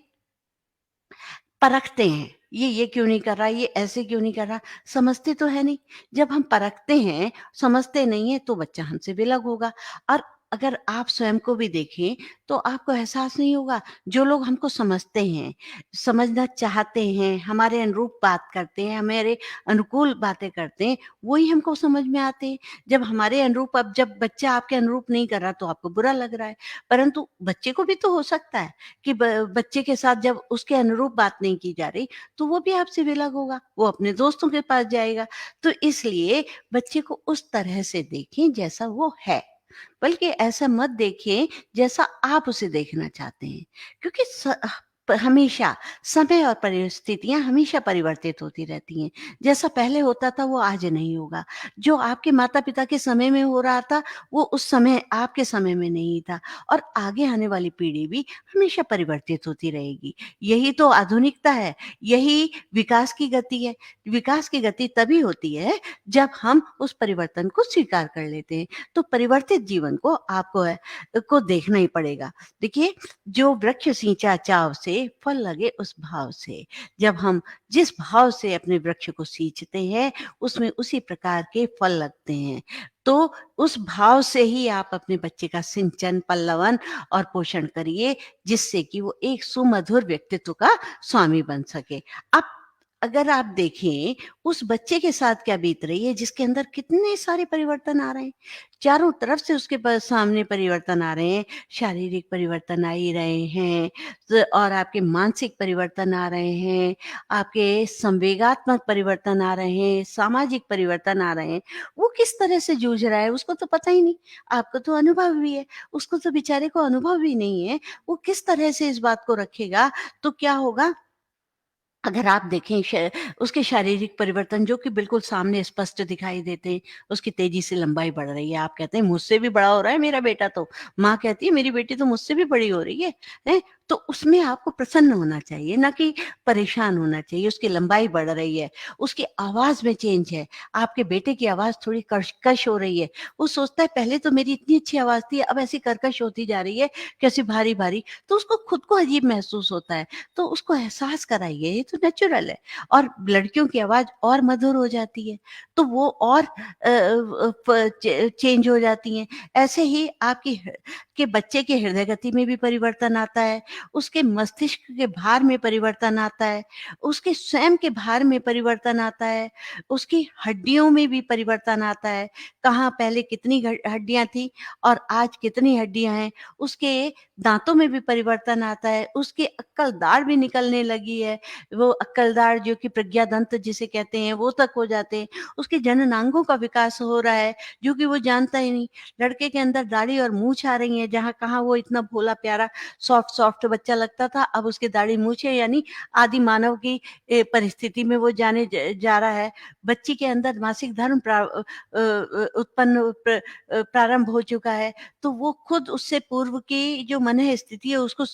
परखते हैं, ये क्यों नहीं कर रहा, ये ऐसे क्यों नहीं कर रहा, समझते तो है नहीं। जब हम परखते हैं, समझते नहीं हैं, तो बच्चा हमसे भी अलग होगा। और अगर आप स्वयं को भी देखें, तो आपको एहसास नहीं होगा, जो लोग हमको समझते हैं, समझना चाहते हैं, हमारे अनुरूप बात करते हैं, हमारे अनुकूल बातें करते हैं, वही हमको समझ में आते हैं। जब हमारे अनुरूप, अब जब बच्चा आपके अनुरूप नहीं कर रहा, तो आपको बुरा लग रहा है, परंतु बच्चे को भी तो हो सकता है कि बच्चे के साथ जब उसके अनुरूप बात नहीं की जा रही, तो वो भी आपसे विलग होगा, वो अपने दोस्तों के पास जाएगा। तो इसलिए बच्चे को उस तरह से देखें जैसा वो है, बल्कि ऐसा मत देखें जैसा आप उसे देखना चाहते हैं। क्योंकि हमेशा समय और परिस्थितियाँ हमेशा परिवर्तित होती रहती हैं। जैसा पहले होता था वो आज नहीं होगा। जो आपके माता-पिता के समय में हो रहा था, वो उस समय आपके समय में नहीं था और आगे आने वाली पीढ़ी भी हमेशा परिवर्तित होती रहेगी। यही तो आधुनिकता है, यही विकास की गति है। विकास की गति तभी होती है जब हम उस परिवर्तन को स्वीकार कर लेते हैं। तो परिवर्तित जीवन को आपको को देखना ही पड़ेगा। देखिए, जो वृक्ष सींचा चाव से, फल लगे उस भाव से। जब हम जिस भाव से अपने वृक्ष को सींचते हैं, उसमें उसी प्रकार के फल लगते हैं। तो उस भाव से ही आप अपने बच्चे का सिंचन, पल्लवन और पोषण करिए, जिससे कि वो एक सुमधुर व्यक्तित्व का स्वामी बन सके। अब अगर आप देखें, उस बच्चे के साथ क्या बीत रही है, जिसके अंदर कितने सारे परिवर्तन आ रहे हैं। चारों तरफ से उसके सामने परिवर्तन आ रहे हैं। शारीरिक परिवर्तन आ ही रहे हैं और आपके मानसिक परिवर्तन आ रहे हैं, आपके संवेगात्मक परिवर्तन आ रहे हैं, सामाजिक परिवर्तन आ रहे हैं। वो किस तरह से जूझ रहा है उसको तो पता ही नहीं। आपको तो अनुभव भी है, उसको तो बेचारे को अनुभव भी नहीं है। वो किस तरह से इस बात को रखेगा, तो क्या होगा, अगर आप देखें उसके शारीरिक परिवर्तन जो कि बिल्कुल सामने स्पष्ट दिखाई देते हैं, उसकी तेज़ी से लंबाई बढ़ रही है। आप कहते हैं मुझसे भी बड़ा हो रहा है मेरा बेटा तो। माँ कहती है मेरी बेटी तो मुझसे भी बड़ी हो रही है, हैं? तो उसमें आपको प्रसन्न होना चाहिए, ना कि परेशान होना चाहिए। उसकी लंबाई बढ़ रही है, उसकी आवाज़ में चेंज है। आपके बेटे की आवाज़ थोड़ी कर्कश हो रही है। वो सोचता है पहले तो मेरी इतनी अच्छी आवाज़ थी, अब ऐसी कर्कश होती जा रही है, कैसी भारी-भारी। तो उसको खुद को अजीब महसूस होता है। तो उसको एहसास कराइए, ये तो नेचुरल है। और लड़कियों की आवाज़ और मधुर हो जाती है, तो वो और चेंज हो जाती हैं। ऐसे ही आपकी के बच्चे के हृदय गति में भी परिवर्तन आता है, उसके मस्तिष्क के भार में परिवर्तन आता है, उसके स्वयं के भार में परिवर्तन आता है, उसकी हड्डियों में भी परिवर्तन आता है। कहाँ पहले कितनी हड्डियाँ थी और आज कितनी हड्डियाँ हैं, उसके दाँतों में भी परिवर्तन आता है, उसकी अक्कल-दाढ़ भी निकलने लगी है, वो अक्कल-दाढ़ जो कि प्रज्ञादंत जिसे कहते हैं, वो तक हो जाते हैं। उसके जननांगों का विकास हो रहा है, जो कि वो जानता ही नहीं। लड़के के अंदर दाढ़ी और मूंछ आ रही है, जहाँ कहाँ वो इतना भोला-प्यारा, सॉफ्ट-सॉफ्ट बच्चा लगता था, अब उसकी दाढ़ी मूँछें यानी आदि मानव की परिस्थिति में वो जाने जा रहा है। बच्ची के अंदर मासिक धर्म उत्पन्न प्रारंभ हो चुका है। तो वो खुद उससे पूर्व की जो मनः स्थिति है उसको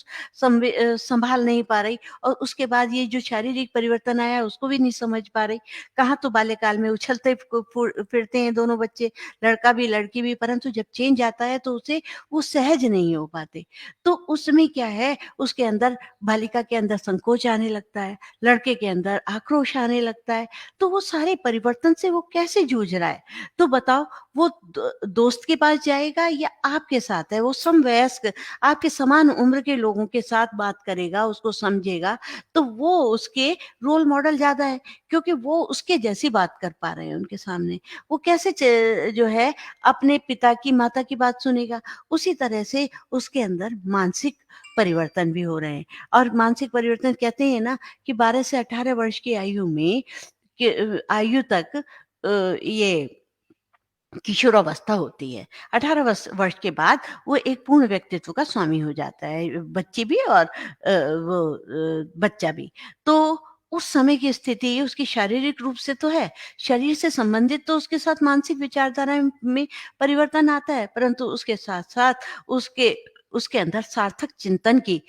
सँभाल नहीं पा रही और उसके बाद ये जो शारीरिक परिवर्तन आया उसको भी नहीं समझ पा रही। कहाँ तो बाल्यकाल में उछलते फिरते हैं दोनों बच्चे, लड़का भी लड़की भी, परंतु जब चेंज आता है तो उसे वो सहज नहीं हो पाते। तो उसमें क्या है, उसके अंदर बालिका के अंदर संकोच आने लगता है, लड़के के अंदर आक्रोश आने लगता है। तो वो सारे परिवर्तन से वो कैसे जूझ रहा है? तो बताओ, वो दोस्त के पास जाएगा या आपके साथ है? वो समवयस्क आपके समान उम्र के लोगों के साथ बात करेगा, उसको समझेगा, तो वो उसके रोल मॉडल ज़्यादा है, क्योंकि वो उसके जैसी बात कर पा रहे हैं उनके सामने। वो कैसे जो है अपने पिता की, माता की बात सुनेगा? उसी तरह से उसके अंदर मानसिक परिवर्तन भी हो रहे हैं और मानसिक परिवर्तन कहते हैं ना कि 12 से 18 वर्ष की आयु में आयु तक ये किशोरावस्था होती है। 18 वर्ष के बाद वो एक पूर्ण व्यक्तित्व का स्वामी हो जाता है, बच्ची भी और बच्चा भी। तो उस समय की स्थिति उसकी शारीरिक रूप से तो है, शरीर से संबंधित तो उसके साथ मानसिक विचारधारा में परिवर्तन आता है, परंतु उसके साथ-साथ उसके उसके अंदर सार्थक चिंतन की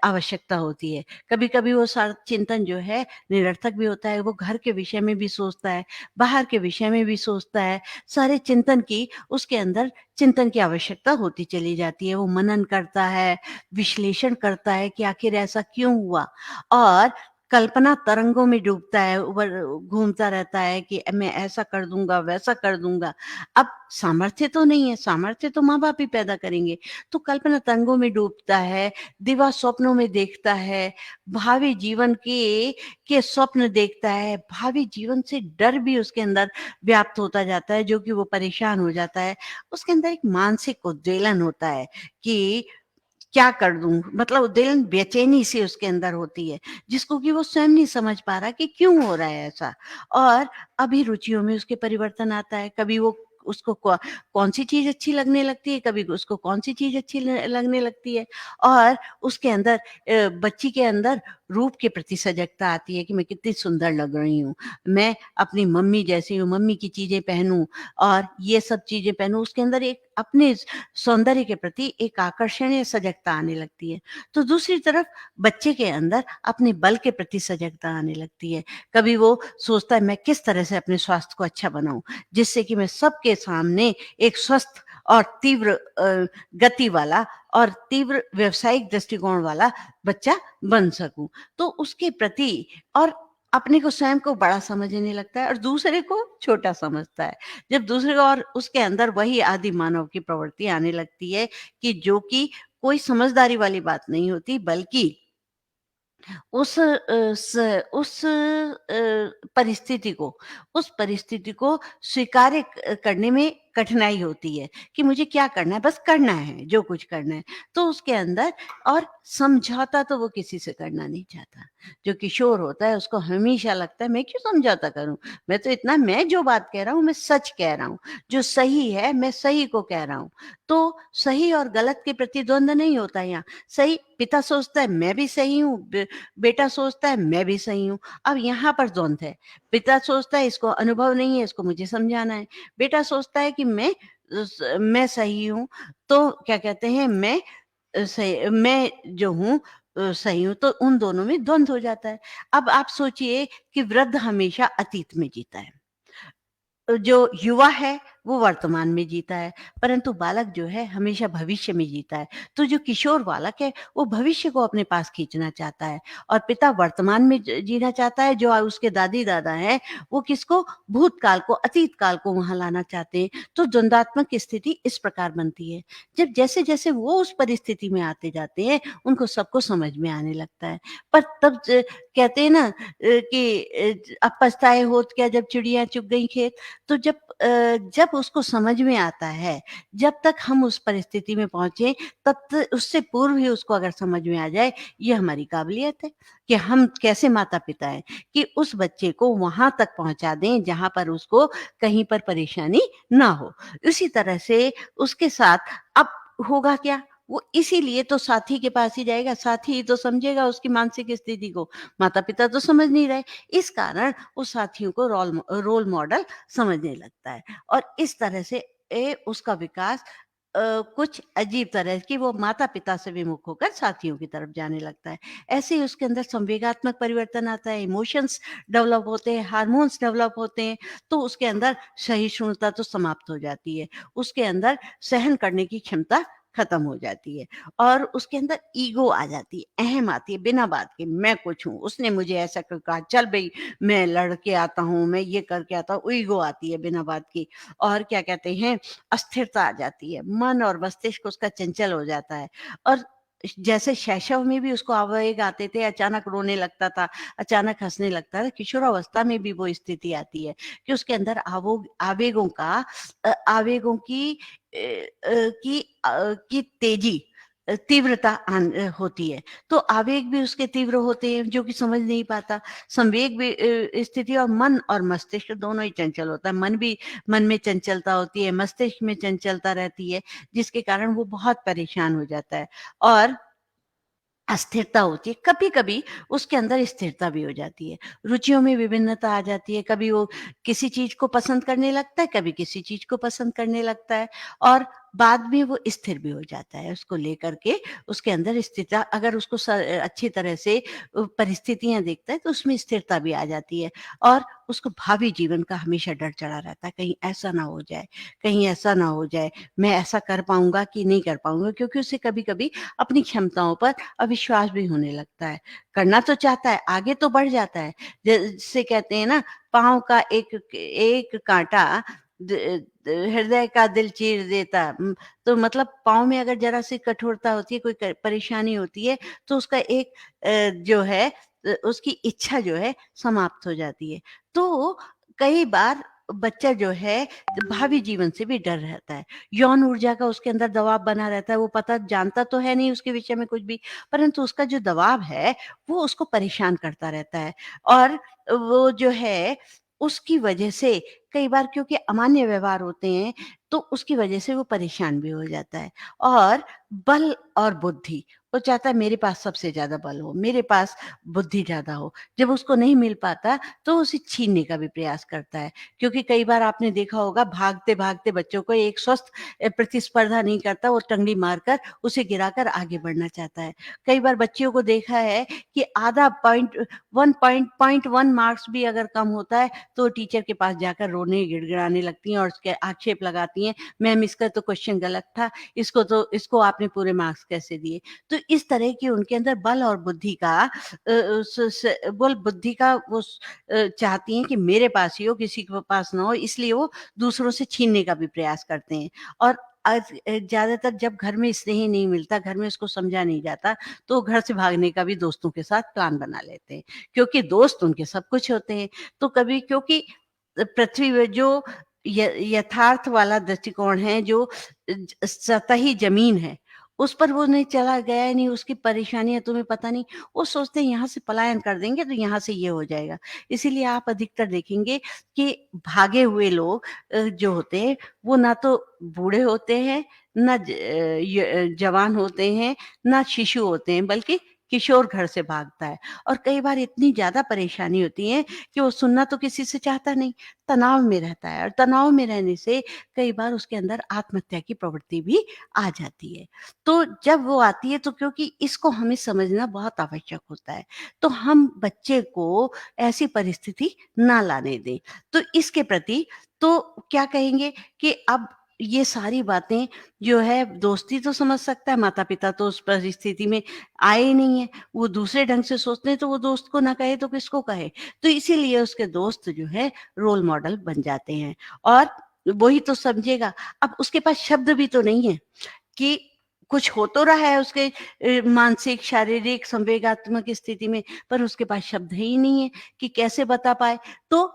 आवश्यकता होती है। कभी-कभी वो चिंतन जो है निरर्थक भी होता है, वो घर के विषय में भी सोचता है, बाहर के विषय में भी सोचता है, सारे चिंतन की उसके अंदर चिंतन की आवश्यकता होती चली जाती है। वो मनन करता है, विश्लेषण करता है कि आखिर ऐसा क्यों हुआ? और कल्पना तरंगों में डूबता है, ऊपर घूमता रहता है कि मैं ऐसा कर दूँगा, वैसा कर दूँगा। अब सामर्थ्य तो नहीं है, सामर्थ्य तो माँ-बाप ही पैदा करेंगे। तो कल्पना तरंगों में डूबता है, दिवा स्वप्नों में देखता है, भावी जीवन के स्वप्न देखता है, भावी जीवन से डर भी उसके अंदर व्याप्त होता जाता है, जो कि वो परेशान हो जाता है। उसके अंदर एक मानसिक उद्वेलन होता है कि क्या कर दूँ? मतलब उद्वेलन, बेचैनी-सी उसके अंदर होती है, जिसको कि वो स्वयं नहीं समझ पा रहा कि क्यों हो रहा है ऐसा। और अभिरुचियों में उसके परिवर्तन आता है, कभी वो उसको कौन-सी चीज़ अच्छी लगने लगती है, कभी उसको कौन-सी चीज़ अच्छी ल लगने लगती है और उसके अंदर बच्ची के अंदर रूप के प्रति सजगता आती है कि मैं कितनी सुंदर लग रही हूँ। मैं अपनी मम्मी जैसी हूँ, मम्मी की चीज़ें पहनूँ और ये सब चीज़ें पहनूँ। उसके अंदर एक अपने सौंदर्य के प्रति एक आकर्षण या सजगता आने लगती है। तो दूसरी तरफ बच्चे के अंदर अपने बल के प्रति सजगता आने लगती है। कभी वो सोचता है मैं किस तरह से अपने स्वास्थ्य को अच्छा बनाऊँ, जिससे कि मैं सबके सामने एक स्वस्थ और तीव्र गति वाला और तीव्र व्यावसायिक दृष्टिकोण वाला बच्चा बन सकूँ। तो उसके प्रति और अपने को स्वयं को बड़ा समझने लगता है और दूसरे को छोटा समझता है। जब दूसरे को और उसके अंदर वही आदि मानव की प्रवृत्ति आने लगती है कि जो कि कोई समझदारी वाली बात नहीं होती बल्कि उस परिस्थिति को स्वीकार्य करने में कठिनाई होती है कि मुझे क्या करना है, बस करना है, जो कुछ करना है। तो उसके अंदर और समझौता तो वो किसी से करना नहीं चाहता। जो किशोर होता है उसको हमेशा लगता है मैं क्यों समझौता करूँ? मैं जो बात कह रहा हूँ मैं सच कह रहा हूँ। जो सही है मैं सही को कह रहा हूँ। तो सही और गलत के प्रति द्वंद नहीं होता यहाँ। सही पिता सोचता है मैं भी सही हूँ, बेटा सोचता है मैं भी सही हूँ। अब यहाँ पर द्वंद है। पिता सोचता है इसको अनुभव नहीं है, इसको मुझे समझाना है। बेटा सोचता है कि मैं सही हूँ, तो क्या कहते हैं मैं जो हूँ सही हूँ, तो उन दोनों में द्वंद हो जाता है। अब आप सोचिए कि वृद्ध हमेशा अतीत में जीता है। जो युवा है वो वर्तमान में जीता है, परंतु बालक जो है हमेशा भविष्य में जीता है। तो जो किशोर बालक है वो भविष्य को अपने पास खींचना चाहता है और पिता वर्तमान में जीना चाहता है। जो उसके दादी-दादा हैं वो किसको भूतकाल को, अतीत काल को वहाँ लाना चाहते हैं। तो द्वंदात्मक स्थिति इस प्रकार बनती है। जब जैसे-जैसे वो उस परिस्थिति में आते जाते हैं, उनको सबको समझ में आने लगता है। पर तब कहते हैं ना कि अब पछताए होत क्या जब चिड़िया चुग गई खेत। तो जब उसको समझ में आता है, जब तक हम उस परिस्थिति में पहुँचे तब त उससे पूर्व ही उसको अगर समझ में आ जाए, ये हमारी काबिलियत है कि हम कैसे माता-पिता हैं कि उस बच्चे को वहाँ तक पहुँचा दें जहाँ पर उसको कहीं पर परेशानी ना हो। उसी तरह से उसके साथ अब होगा क्या? वो इसीलिए तो साथी के पास ही जाएगा, साथी ही तो समझेगा उसकी मानसिक स्थिति को। माता-पिता तो समझ नहीं रहे। इस कारण वो साथियों को रोल मॉडल समझने लगता है और इस तरह से उसका विकास कुछ अजीब तरह की वो माता-पिता से विमुख होकर साथियों की तरफ जाने लगता है। ऐसे ही उसके अंदर संवेगात्मक परिवर्तन आता है, इमोशंस डेवलप होते हैं, हार्मोन्स डेवलप होते हैं, तो उसके अंदर सहिष्णुता तो समाप्त हो जाती है। उसके अंदर सहन करने की क्षमता खत्म हो जाती है और उसके अंदर ईगो आ जाती है, अहम आती है बिना बात के, मैं कुछ हूँ, उसने मुझे ऐसा क्यों कहा, चल भई मैं लड़ के आता हूँ, मैं ये करके आता हूँ, ईगो आती है बिना बात की और क्या कहते हैं अस्थिरता आ जाती है, मन और मस्तिष्क उसका चंचल हो जाता है और जैसे शैशव में भी उसको आवेग आते थे, अचानक रोने लगता था, अचानक हँसने लगता था, किशोरावस्था में भी वो स्थिति आती है कि उसके अंदर आवेगों की तेजी तीव्रता होती है। तो आवेग भी उसके तीव्र होते हैं जो कि समझ नहीं पाता। संवेग भी स्थिति और मन और मस्तिष्क दोनों ही चंचल होता है। मन में चंचलता होती है, मस्तिष्क में चंचलता रहती है, जिसके कारण वो बहुत परेशान हो जाता है और अस्थिरता होती है, कभी-कभी उसके अंदर स्थिरता भी हो जाती है। रुचियों में विभिन्नता आ जाती है, कभी वो किसी चीज़ को पसंद करने लगता है, कभी किसी चीज़ को पसंद करने लगता है और बाद में वो स्थिर भी हो जाता है। उसको लेकर के उसके अंदर स्थिरता अगर उसको अच्छी तरह से परिस्थितियाँ देखता है तो उसमें स्थिरता भी आ जाती है और उसको भावी जीवन का हमेशा डर चढ़ा रहता है, कहीं ऐसा ना हो जाए, कहीं ऐसा ना हो जाए, मैं ऐसा कर पाऊँगा कि नहीं कर पाऊँगा क्योंकि उसे कभी-कभी अपनी क्षमताओं पर अविश्वास भी होने लगता है। करना तो चाहता है, आगे तो बढ़ जाता है। जिसे कहते हैं ना पाँव का एक एक काँटा द द हृदय का दिल चीर देता। तो मतलब पाँव में अगर ज़रा-सी कठोरता होती है, कोई परेशानी होती है, तो उसका एक जो है उसकी इच्छा जो है समाप्त हो जाती है। तो कई बार बच्चा जो है भावी जीवन से भी डर रहता है। यौन ऊर्जा का उसके अंदर दबाव बना रहता है, वो पता जानता तो है नहीं उसके विषय में कुछ भी, परंतु उसका जो दबाव है, वो उसको परेशान करता रहता है और वो जो है, उसकी वजह से कई बार क्योंकि अमान्य व्यवहार होते हैं, तो उसकी वजह से वो परेशान भी हो जाता है। और बल और बुद्धि, वो चाहता है मेरे पास सबसे ज़्यादा बल हो, मेरे पास बुद्धि ज़्यादा हो। जब उसको नहीं मिल पाता, तो उसे छीनने का भी प्रयास करता है। क्योंकि कई बार आपने देखा होगा भागते-भागते बच्चों को एक स्वस्थ प्रतिस्पर्धा नहीं करता, वो टंगड़ी मारकर उसे गिराकर आगे बढ़ना चाहता है। कई बार बच्चियों को देखा है कि आधा पॉइंट 1 पॉइंट 1 मार्क्स भी अगर कम होता है, तो टीचर के पास जाकर रोने, गिड़गिड़ाने लगती हैं और उसके आक्षेप लगाती हैं, मैम इसका तो क्वेश्चन गलत था, इसको आपने पूरे मार्क्स कैसे दिए? तो इस तरह की उनके अंदर बल और बुद्धि का बल बुद्धि का चाहती हैं कि मेरे पास ही हो, किसी के पास ना हो, इसलिए वो दूसरों से छीनने का भी प्रयास करते हैं। और ज़्यादातर जब घर में स्नेह नहीं मिलता, घर में उसको समझा नहीं जाता, तो घर से भागने का भी दोस्तों के साथ प्लान बना लेते हैं, क्योंकि दोस्त उनके सब कुछ होते हैं। तो कभी क्योंकि पृथ्वी में जो यथार्थ वाला दृष्टिकोण है, जो सतही ज़मीन है, उस पर वो नहीं चला गया ही नहीं, उसकी परेशानियाँ तुम्हें पता नहीं। वो सोचते हैं यहाँ से पलायन कर देंगे तो यहाँ से ये हो जाएगा। इसीलिए आप अधिकतर देखेंगे कि भागे हुए लोग जो होते हैं, वो ना तो बूढ़े होते हैं, ना जवान होते हैं, ना शिशु होते हैं, बल्कि किशोर घर से भागता है। और कई बार इतनी ज़्यादा परेशानी होती है कि वो सुनना तो किसी से चाहता नहीं, तनाव में रहता है, और तनाव में रहने से कई बार उसके अंदर आत्महत्या की प्रवृत्ति भी आ जाती है। तो जब वो आती है, तो क्योंकि इसको हमें समझना बहुत आवश्यक होता है, तो हम बच्चे को ऐसी परिस्थिति ना लाने दें। तो इसके प्रति तो क्या कहेंगे कि अब ये सारी बातें जो है, दोस्ती तो समझ सकता है, माता-पिता तो उस परिस्थिति में आए ही नहीं हैं। वो दूसरे ढंग से सोचते हैं, तो वो दोस्त को ना कहे तो किसको कहे? तो इसीलिए उसके दोस्त जो है रोल मॉडल बन जाते हैं, और वही तो समझेगा। अब उसके पास शब्द भी तो नहीं है कि कुछ हो तो रहा है उसके मानसिक, शारीरिक, संवेगात्मक स्थिति में, पर उसके पास शब्द ही नहीं है कि कैसे बता पाए। तो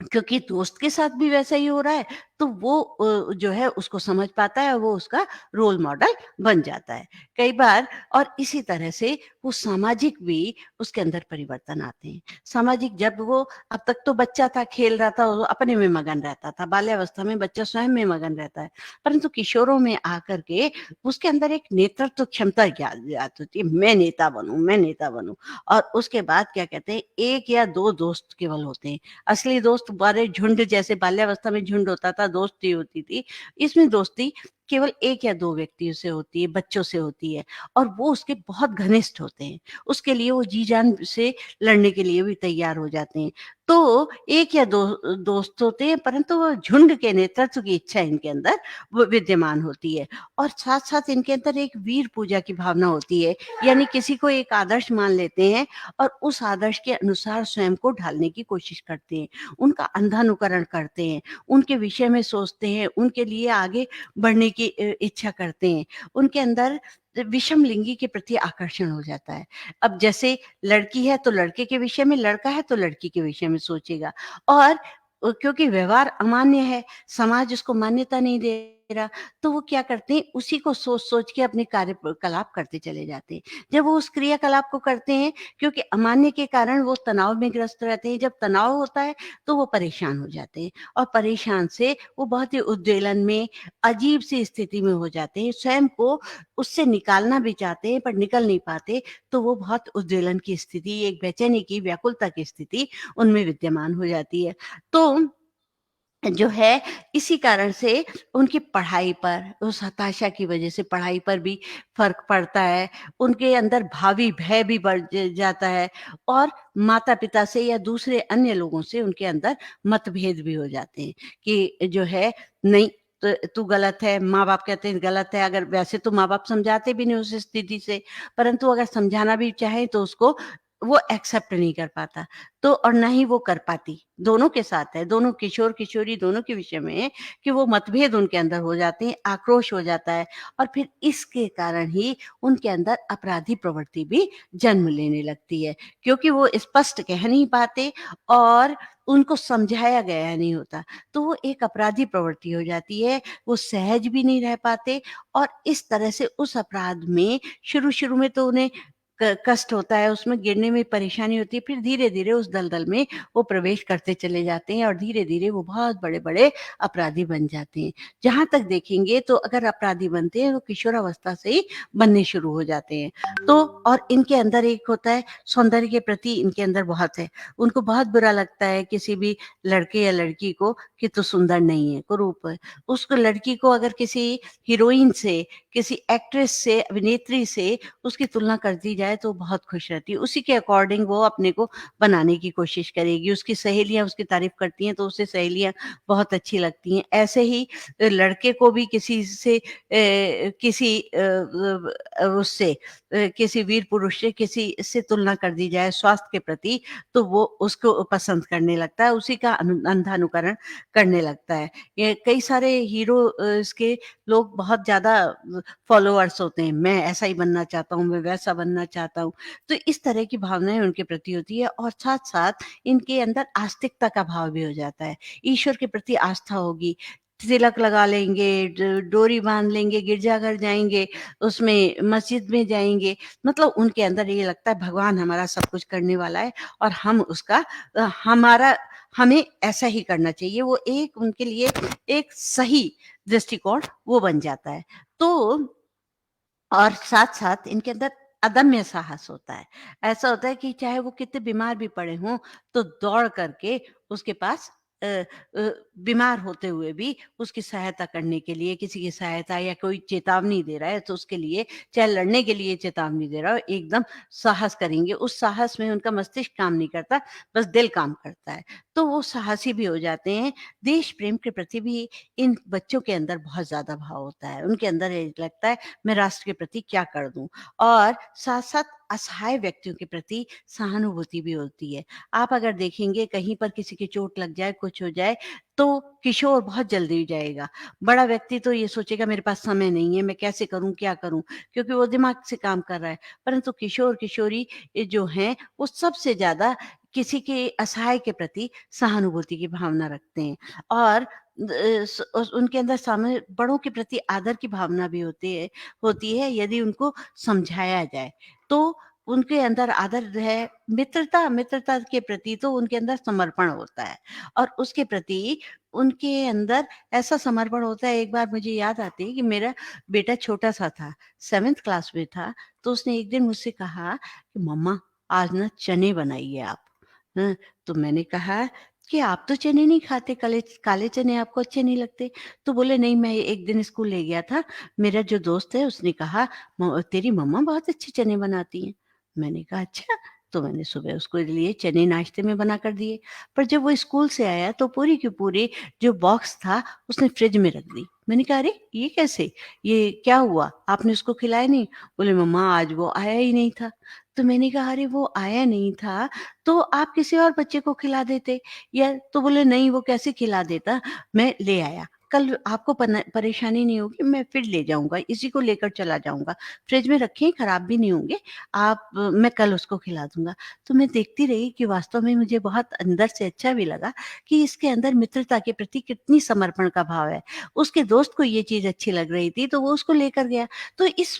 क्योंकि दोस्त के साथ भी वैसा ही हो रहा है, तो वो जो है उसको समझ पाता है, और वो उसका रोल मॉडल बन जाता है कई बार। और इसी तरह से वो सामाजिक भी उसके अंदर परिवर्तन आते हैं। सामाजिक, जब वो अब तक तो बच्चा था, खेल रहा था, वो अपने में मगन रहता था, बाल्यावस्था में बच्चा स्वयं में मगन रहता है, परंतु किशोरों में आकर के उसके अंदर एक नेतृत्व क्षमता जात होती है, मैं नेता बनूं, मैं नेता बनूं। और उसके बाद क्या कहते हैं, एक या दो दोस्त केवल होते हैं। असली दोस्त बड़े झुंड, जैसे बाल्यावस्था में झुंड होता था, दोस्ती होती थी। इसमें दोस्ती केवल 1 या 2 व्यक्तियों से होती है, बच्चों से होती है, और वो उसके बहुत घनिष्ठ होते हैं। उसके लिए वो जी-जान से लड़ने के लिए भी तैयार हो जाते हैं। तो 1 या 2 दोस्त होते हैं, परंतु वो झुंड के नेतृत्व की इच्छा इनके अंदर वो विद्यमान होती है। और साथ-साथ इनके अंदर एक वीर पूजा की भावना होती है, यानी किसी को एक आदर्श मान लेते हैं और उस आदर्श के अनुसार स्वयं को ढालने की कोशिश करते हैं। उनका अंधानुकरण करते हैं, उनके विषय में सोचते हैं, उनके लिए आगे बढ़ने की इच्छा करते हैं। उनके अंदर विषम लिंगी के प्रति आकर्षण हो जाता है। अब जैसे लड़की है तो लड़के के विषय में, लड़का है तो लड़की के विषय में सोचेगा। और क्योंकि व्यवहार अमान्य है, समाज उसको मान्यता नहीं दे रहा, तो वो क्या करते हैं, उसी को सोच-सोच के अपने कार्यकलाप करते चले जाते हैं। जब वो उस क्रियाकलाप को करते हैं, क्योंकि अमान्य के कारण वो तनाव में ग्रस्त रहते हैं। जब तनाव होता है, तो वो परेशान हो जाते हैं, और परेशान से वो बहुत ही उद्वेलन में, अजीब-सी स्थिति में हो जाते हैं। स्वयं को उससे निकालना भी चाहते हैं, पर निकल नहीं पाते, तो वो बहुत उद्वेलन की स्थिति, एक बेचैनी की, व्याकुलता की स्थिति उनमें विद्यमान हो जाती है। तो जो है, इसी कारण से उनकी पढ़ाई पर, उस हताशा की वजह से पढ़ाई पर भी फ़र्क पड़ता है। उनके अंदर भावी भय भी बढ़ ज जाता है, और माता-पिता से या दूसरे अन्य लोगों से उनके अंदर मतभेद भी हो जाते हैं कि जो है, नहीं, तू गलत है, माँ-बाप कहते हैं गलत है। अगर वैसे तो माँ-बाप समझाते भी नहीं उस स्थिति से, परंतु अगर समझाना भी चाहें तो उसको वो एक्सेप्ट नहीं कर पाता। तो और ना ही वो कर पाती। दोनों के साथ है, दोनों किशोर-किशोरी दोनों के विषय में है कि वो मतभेद उनके अंदर हो जाते हैं, आक्रोश हो जाता है, और फिर इसके कारण ही उनके अंदर अपराधी प्रवृत्ति भी जन्म लेने लगती है। क्योंकि वो स्पष्ट कह नहीं पाते, और उनको समझाया गया नहीं होता, तो वो एक अपराधी प्रवृत्ति हो जाती है, वो सहज भी नहीं रह पाते, और इस तरह से उस अपराध में शुरू-शुरू में तो उन्हें कष्ट होता है, उसमें गिरने में परेशानी होती है, फिर धीरे-धीरे उस दलदल में वो प्रवेश करते चले जाते हैं और धीरे-धीरे वो बहुत बड़े-बड़े अपराधी बन जाते हैं। जहाँ तक देखेंगे तो अगर अपराधी बनते हैं, वो किशोरावस्था से ही बनने शुरू हो जाते हैं। तो और इनके अंदर एक होता है, सौंदर्य के प्रति इनके अंदर बहुत है। उनको बहुत बुरा लगता है किसी भी लड़के या लड़की को कि तू सुंदर नहीं है, कुरूप है। उसको लड़की को अगर किसी हीरोइन से, किसी एक्ट्रेस से, अभिनेत्री से उसकी तुलना कर दी जाए तो बहुत खुश रहती है। उसी के अकॉर्डिंग वो अपने को बनाने की कोशिश करेगी। उसकी सहेलियाँ उसकी तारीफ़ करती हैं तो उसे सहेलियाँ बहुत अच्छी लगती हैं। ऐसे ही लड़के को भी किसी से किसी उससे किसी वीर पुरुष से किसी से तुलना कर दी जाए स्वास्थ्य के प्रति, तो वो उसको पसंद करने लगता है, उसी का अंधानुकरण करने लगता है। ये कई सारे हीरो इसके लोग बहुत ज़्यादा फॉलोअर्स होते हैं, मैं ऐसा ही बनना चाहता हूँ, मैं वैसा बनना चाहता हूँ। तो इस तरह की भावनाएँ उनके प्रति होती है और साथ-साथ इनके अंदर आस्तिकता का भाव भी हो जाता है। ईश्वर के प्रति आस्था होगी, तिलक लगा लेंगे, डोरी बाँध लेंगे, गिरजाघर जाएँगे, उसमें मस्जिद में जाएँगे, मतलब उनके अंदर ये लगता है भगवान हमारा सब कुछ करने वाला है और हम उसका हमें ऐसा ही करना चाहिए। वो एक उनके लिए एक सही दृष्टिकोण वो बन जाता है। तो और साथ-साथ इनके अंदर अदम्य साहस होता है। ऐसा होता है कि चाहे वो कितने बीमार भी पड़े हों, तो दौड़ करके उसके पास अ बीमार होते हुए भी उसकी सहायता करने के लिए किसी की सहायता या कोई चेतावनी दे रहा है, तो उसके लिए चाहे लड़ने के लिए चेतावनी दे रहा हो, एकदम साहस करेंगे। उस साहस में उनका मस्तिष्क काम नहीं करता, बस दिल काम करता है। तो वो साहसी भी हो जाते हैं। देश प्रेम के प्रति भी इन बच्चों के अंदर बहुत ज़्यादा भाव होता है। उनके अंदर ये लगता है मैं राष्ट्र के प्रति क्या कर दूँ? और साथ-साथ असहाय व्यक्तियों के प्रति सहानुभूति भी होती है। आप अगर देखेंगे कहीं पर किसी की चोट लग जाए, कुछ हो जाए, तो किशोर बहुत जल्दी जाएगा। बड़ा व्यक्ति तो ये सोचेगा मेरे पास समय नहीं है, मैं कैसे करूँ, क्या करूँ? क्योंकि वो दिमाग से काम कर रहा है। परंतु किशोर-किशोरी जो हैं, वो सबसे ज़्यादा किसी के असहाय के प्रति सहानुभूति की भावना रखते हैं और उनके अंदर बड़ों के प्रति आदर की भावना भी होती है यदि उनको समझाया जाए। तो उनके अंदर आदर है, मित्रता के प्रति तो उनके अंदर समर्पण होता है और उसके प्रति उनके अंदर ऐसा समर्पण होता है। एक बार मुझे याद आती है कि मेरा बेटा छोटा-सा था, 7th क्लास में था, तो उसने एक दिन मुझसे कहा कि मम्मा आज ना चने बनाइए आप। हाँ, तो मैंने कहा कि आप तो चने नहीं खाते, काले काले चने आपको अच्छे नहीं लगते। तो बोले नहीं, मैं एक दिन स्कूल ले गया था, मेरा जो दोस्त है उसने कहा तेरी मम्मा बहुत अच्छे चने बनाती हैं। मैंने कहा अच्छा, तो मैंने सुबह उसके लिए चने नाश्ते में बना कर दिए। पर जब वो स्कूल से आया तो पूरी की पूरी जो बॉक्स था उसने फ्रिज में रख दी। मैंने कहा अरे ये कैसे? ये क्या हुआ? आपने उसको खिलाया नहीं? बोले मम्मा आज वो आया ही नहीं था। तो मैंने कहा अरे वो आया नहीं था तो आप किसी और बच्चे को खिला देते या तो बोले नहीं वो कैसे खिला देता, मैं ले आया। कल आपको परेशानी नहीं होगी, मैं फिर ले जाऊँगा, इसी को लेकर चला जाऊँगा। फ्रिज में रखें, खराब भी नहीं होंगे, मैं कल उसको खिला दूँगा। तो मैं देखती रही कि वास्तव में मुझे बहुत अंदर से अच्छा भी लगा कि इसके अंदर मित्रता के प्रति कितनी समर्पण का भाव है। उसके दोस्त को ये चीज़ अच्छी लग रही थी, तो वो उसको लेकर गया। तो इस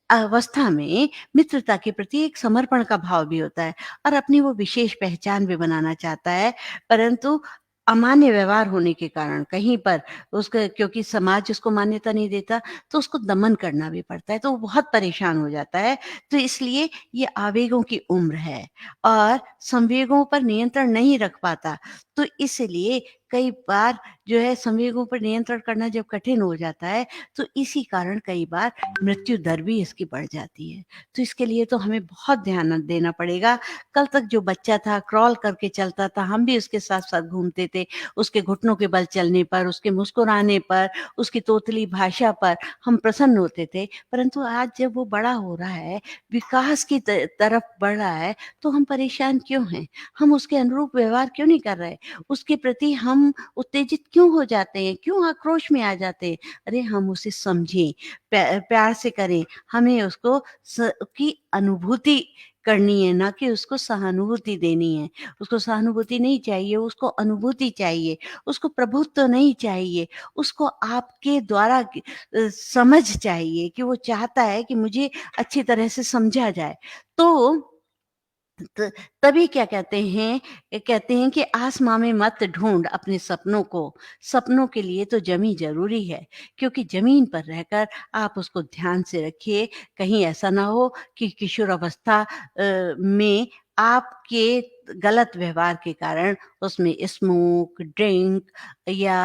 अवस्था में मित्रता के प्रति एक समर्पण का भाव भी होता है और अपनी वो विशेष पहचान भी बनाना चाहता है, परंतु अमान्य व्यवहार होने के कारण कहीं पर उसका क्योंकि समाज उसको मान्यता नहीं देता, तो उसको दमन करना भी पड़ता है, तो वो बहुत परेशान हो जाता है। तो इसलिए ये आवेगों की उम्र है और संवेगों पर नियंत्रण नहीं रख पाता, तो इसलिए कई बार जो है संवेगों पर नियंत्रण करना जब कठिन हो जाता है, तो इसी कारण कई बार मृत्यु दर भी इसकी बढ़ जाती है। तो इसके लिए तो हमें बहुत ध्यान देना पड़ेगा। कल तक जो बच्चा था क्रॉल करके चलता था, हम भी उसके साथ-साथ घूमते थे। उसके घुटनों के बल चलने पर, उसके मुस्कुराने पर, उसकी तोतली भाषा पर हम प्रसन्न होते थे। परंतु आज जब वो बड़ा हो रहा है, विकास की तरफ बढ़ रहा है, तो हम परेशान क्यों हैं? हम उसके अनुरूप व्यवहार क्यों नहीं कर रहे? उसके प्रति हम उत्तेजित क्यों हो जाते हैं? क्यों आक्रोश में आ जाते हैं? अरे हम उसे समझें, प्यार से करें, हमें उसको की अनुभूति करनी है, ना कि उसको सहानुभूति देनी है। उसको सहानुभूति नहीं चाहिए, उसको अनुभूति चाहिए, उसको प्रभुत्व नहीं चाहिए, उसको आपके द्वारा समझ चाहिए कि वो चाहता है कि मुझे अच्छी तरह से समझा जाए। तो त तभी क्या कहते हैं कहते हैं कि आसमां में मत ढूँढ अपने सपनों को, सपनों के लिए तो ज़मीन ज़रूरी है, क्योंकि ज़मीन पर रहकर आप उसको ध्यान से रखिए, कहीं ऐसा ना हो कि किशोरावस्था में आपके गलत व्यवहार के कारण उसमें स्मोक, ड्रिंक या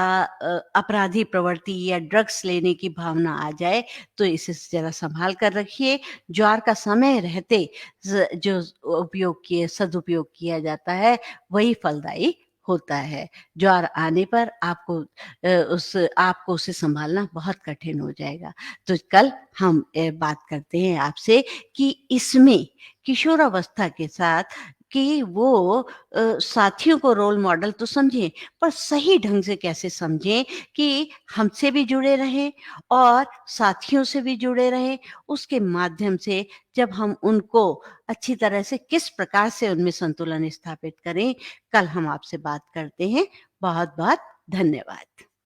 अपराधी प्रवृत्ति या ड्रग्स लेने की भावना आ जाए, तो इसे ज़रा सँभाल कर रखिए। ज्वार का समय रहते जो सदुपयोग किया जाता है, वही फलदायी होता है। ज्वार आने पर आपको उसे सँभालना बहुत कठिन हो जाएगा। तो कल हम बात करते हैं आपसे कि इसमें किशोरावस्था के साथ कि वो साथियों को रोल मॉडल तो समझें, पर सही ढंग से कैसे समझें कि हमसे भी जुड़े रहें और साथियों से भी जुड़े रहें। उसके माध्यम से जब हम उनको अच्छी तरह से किस प्रकार से उनमें संतुलन स्थापित करें, कल हम आपसे बात करते हैं। बहुत-बहुत धन्यवाद।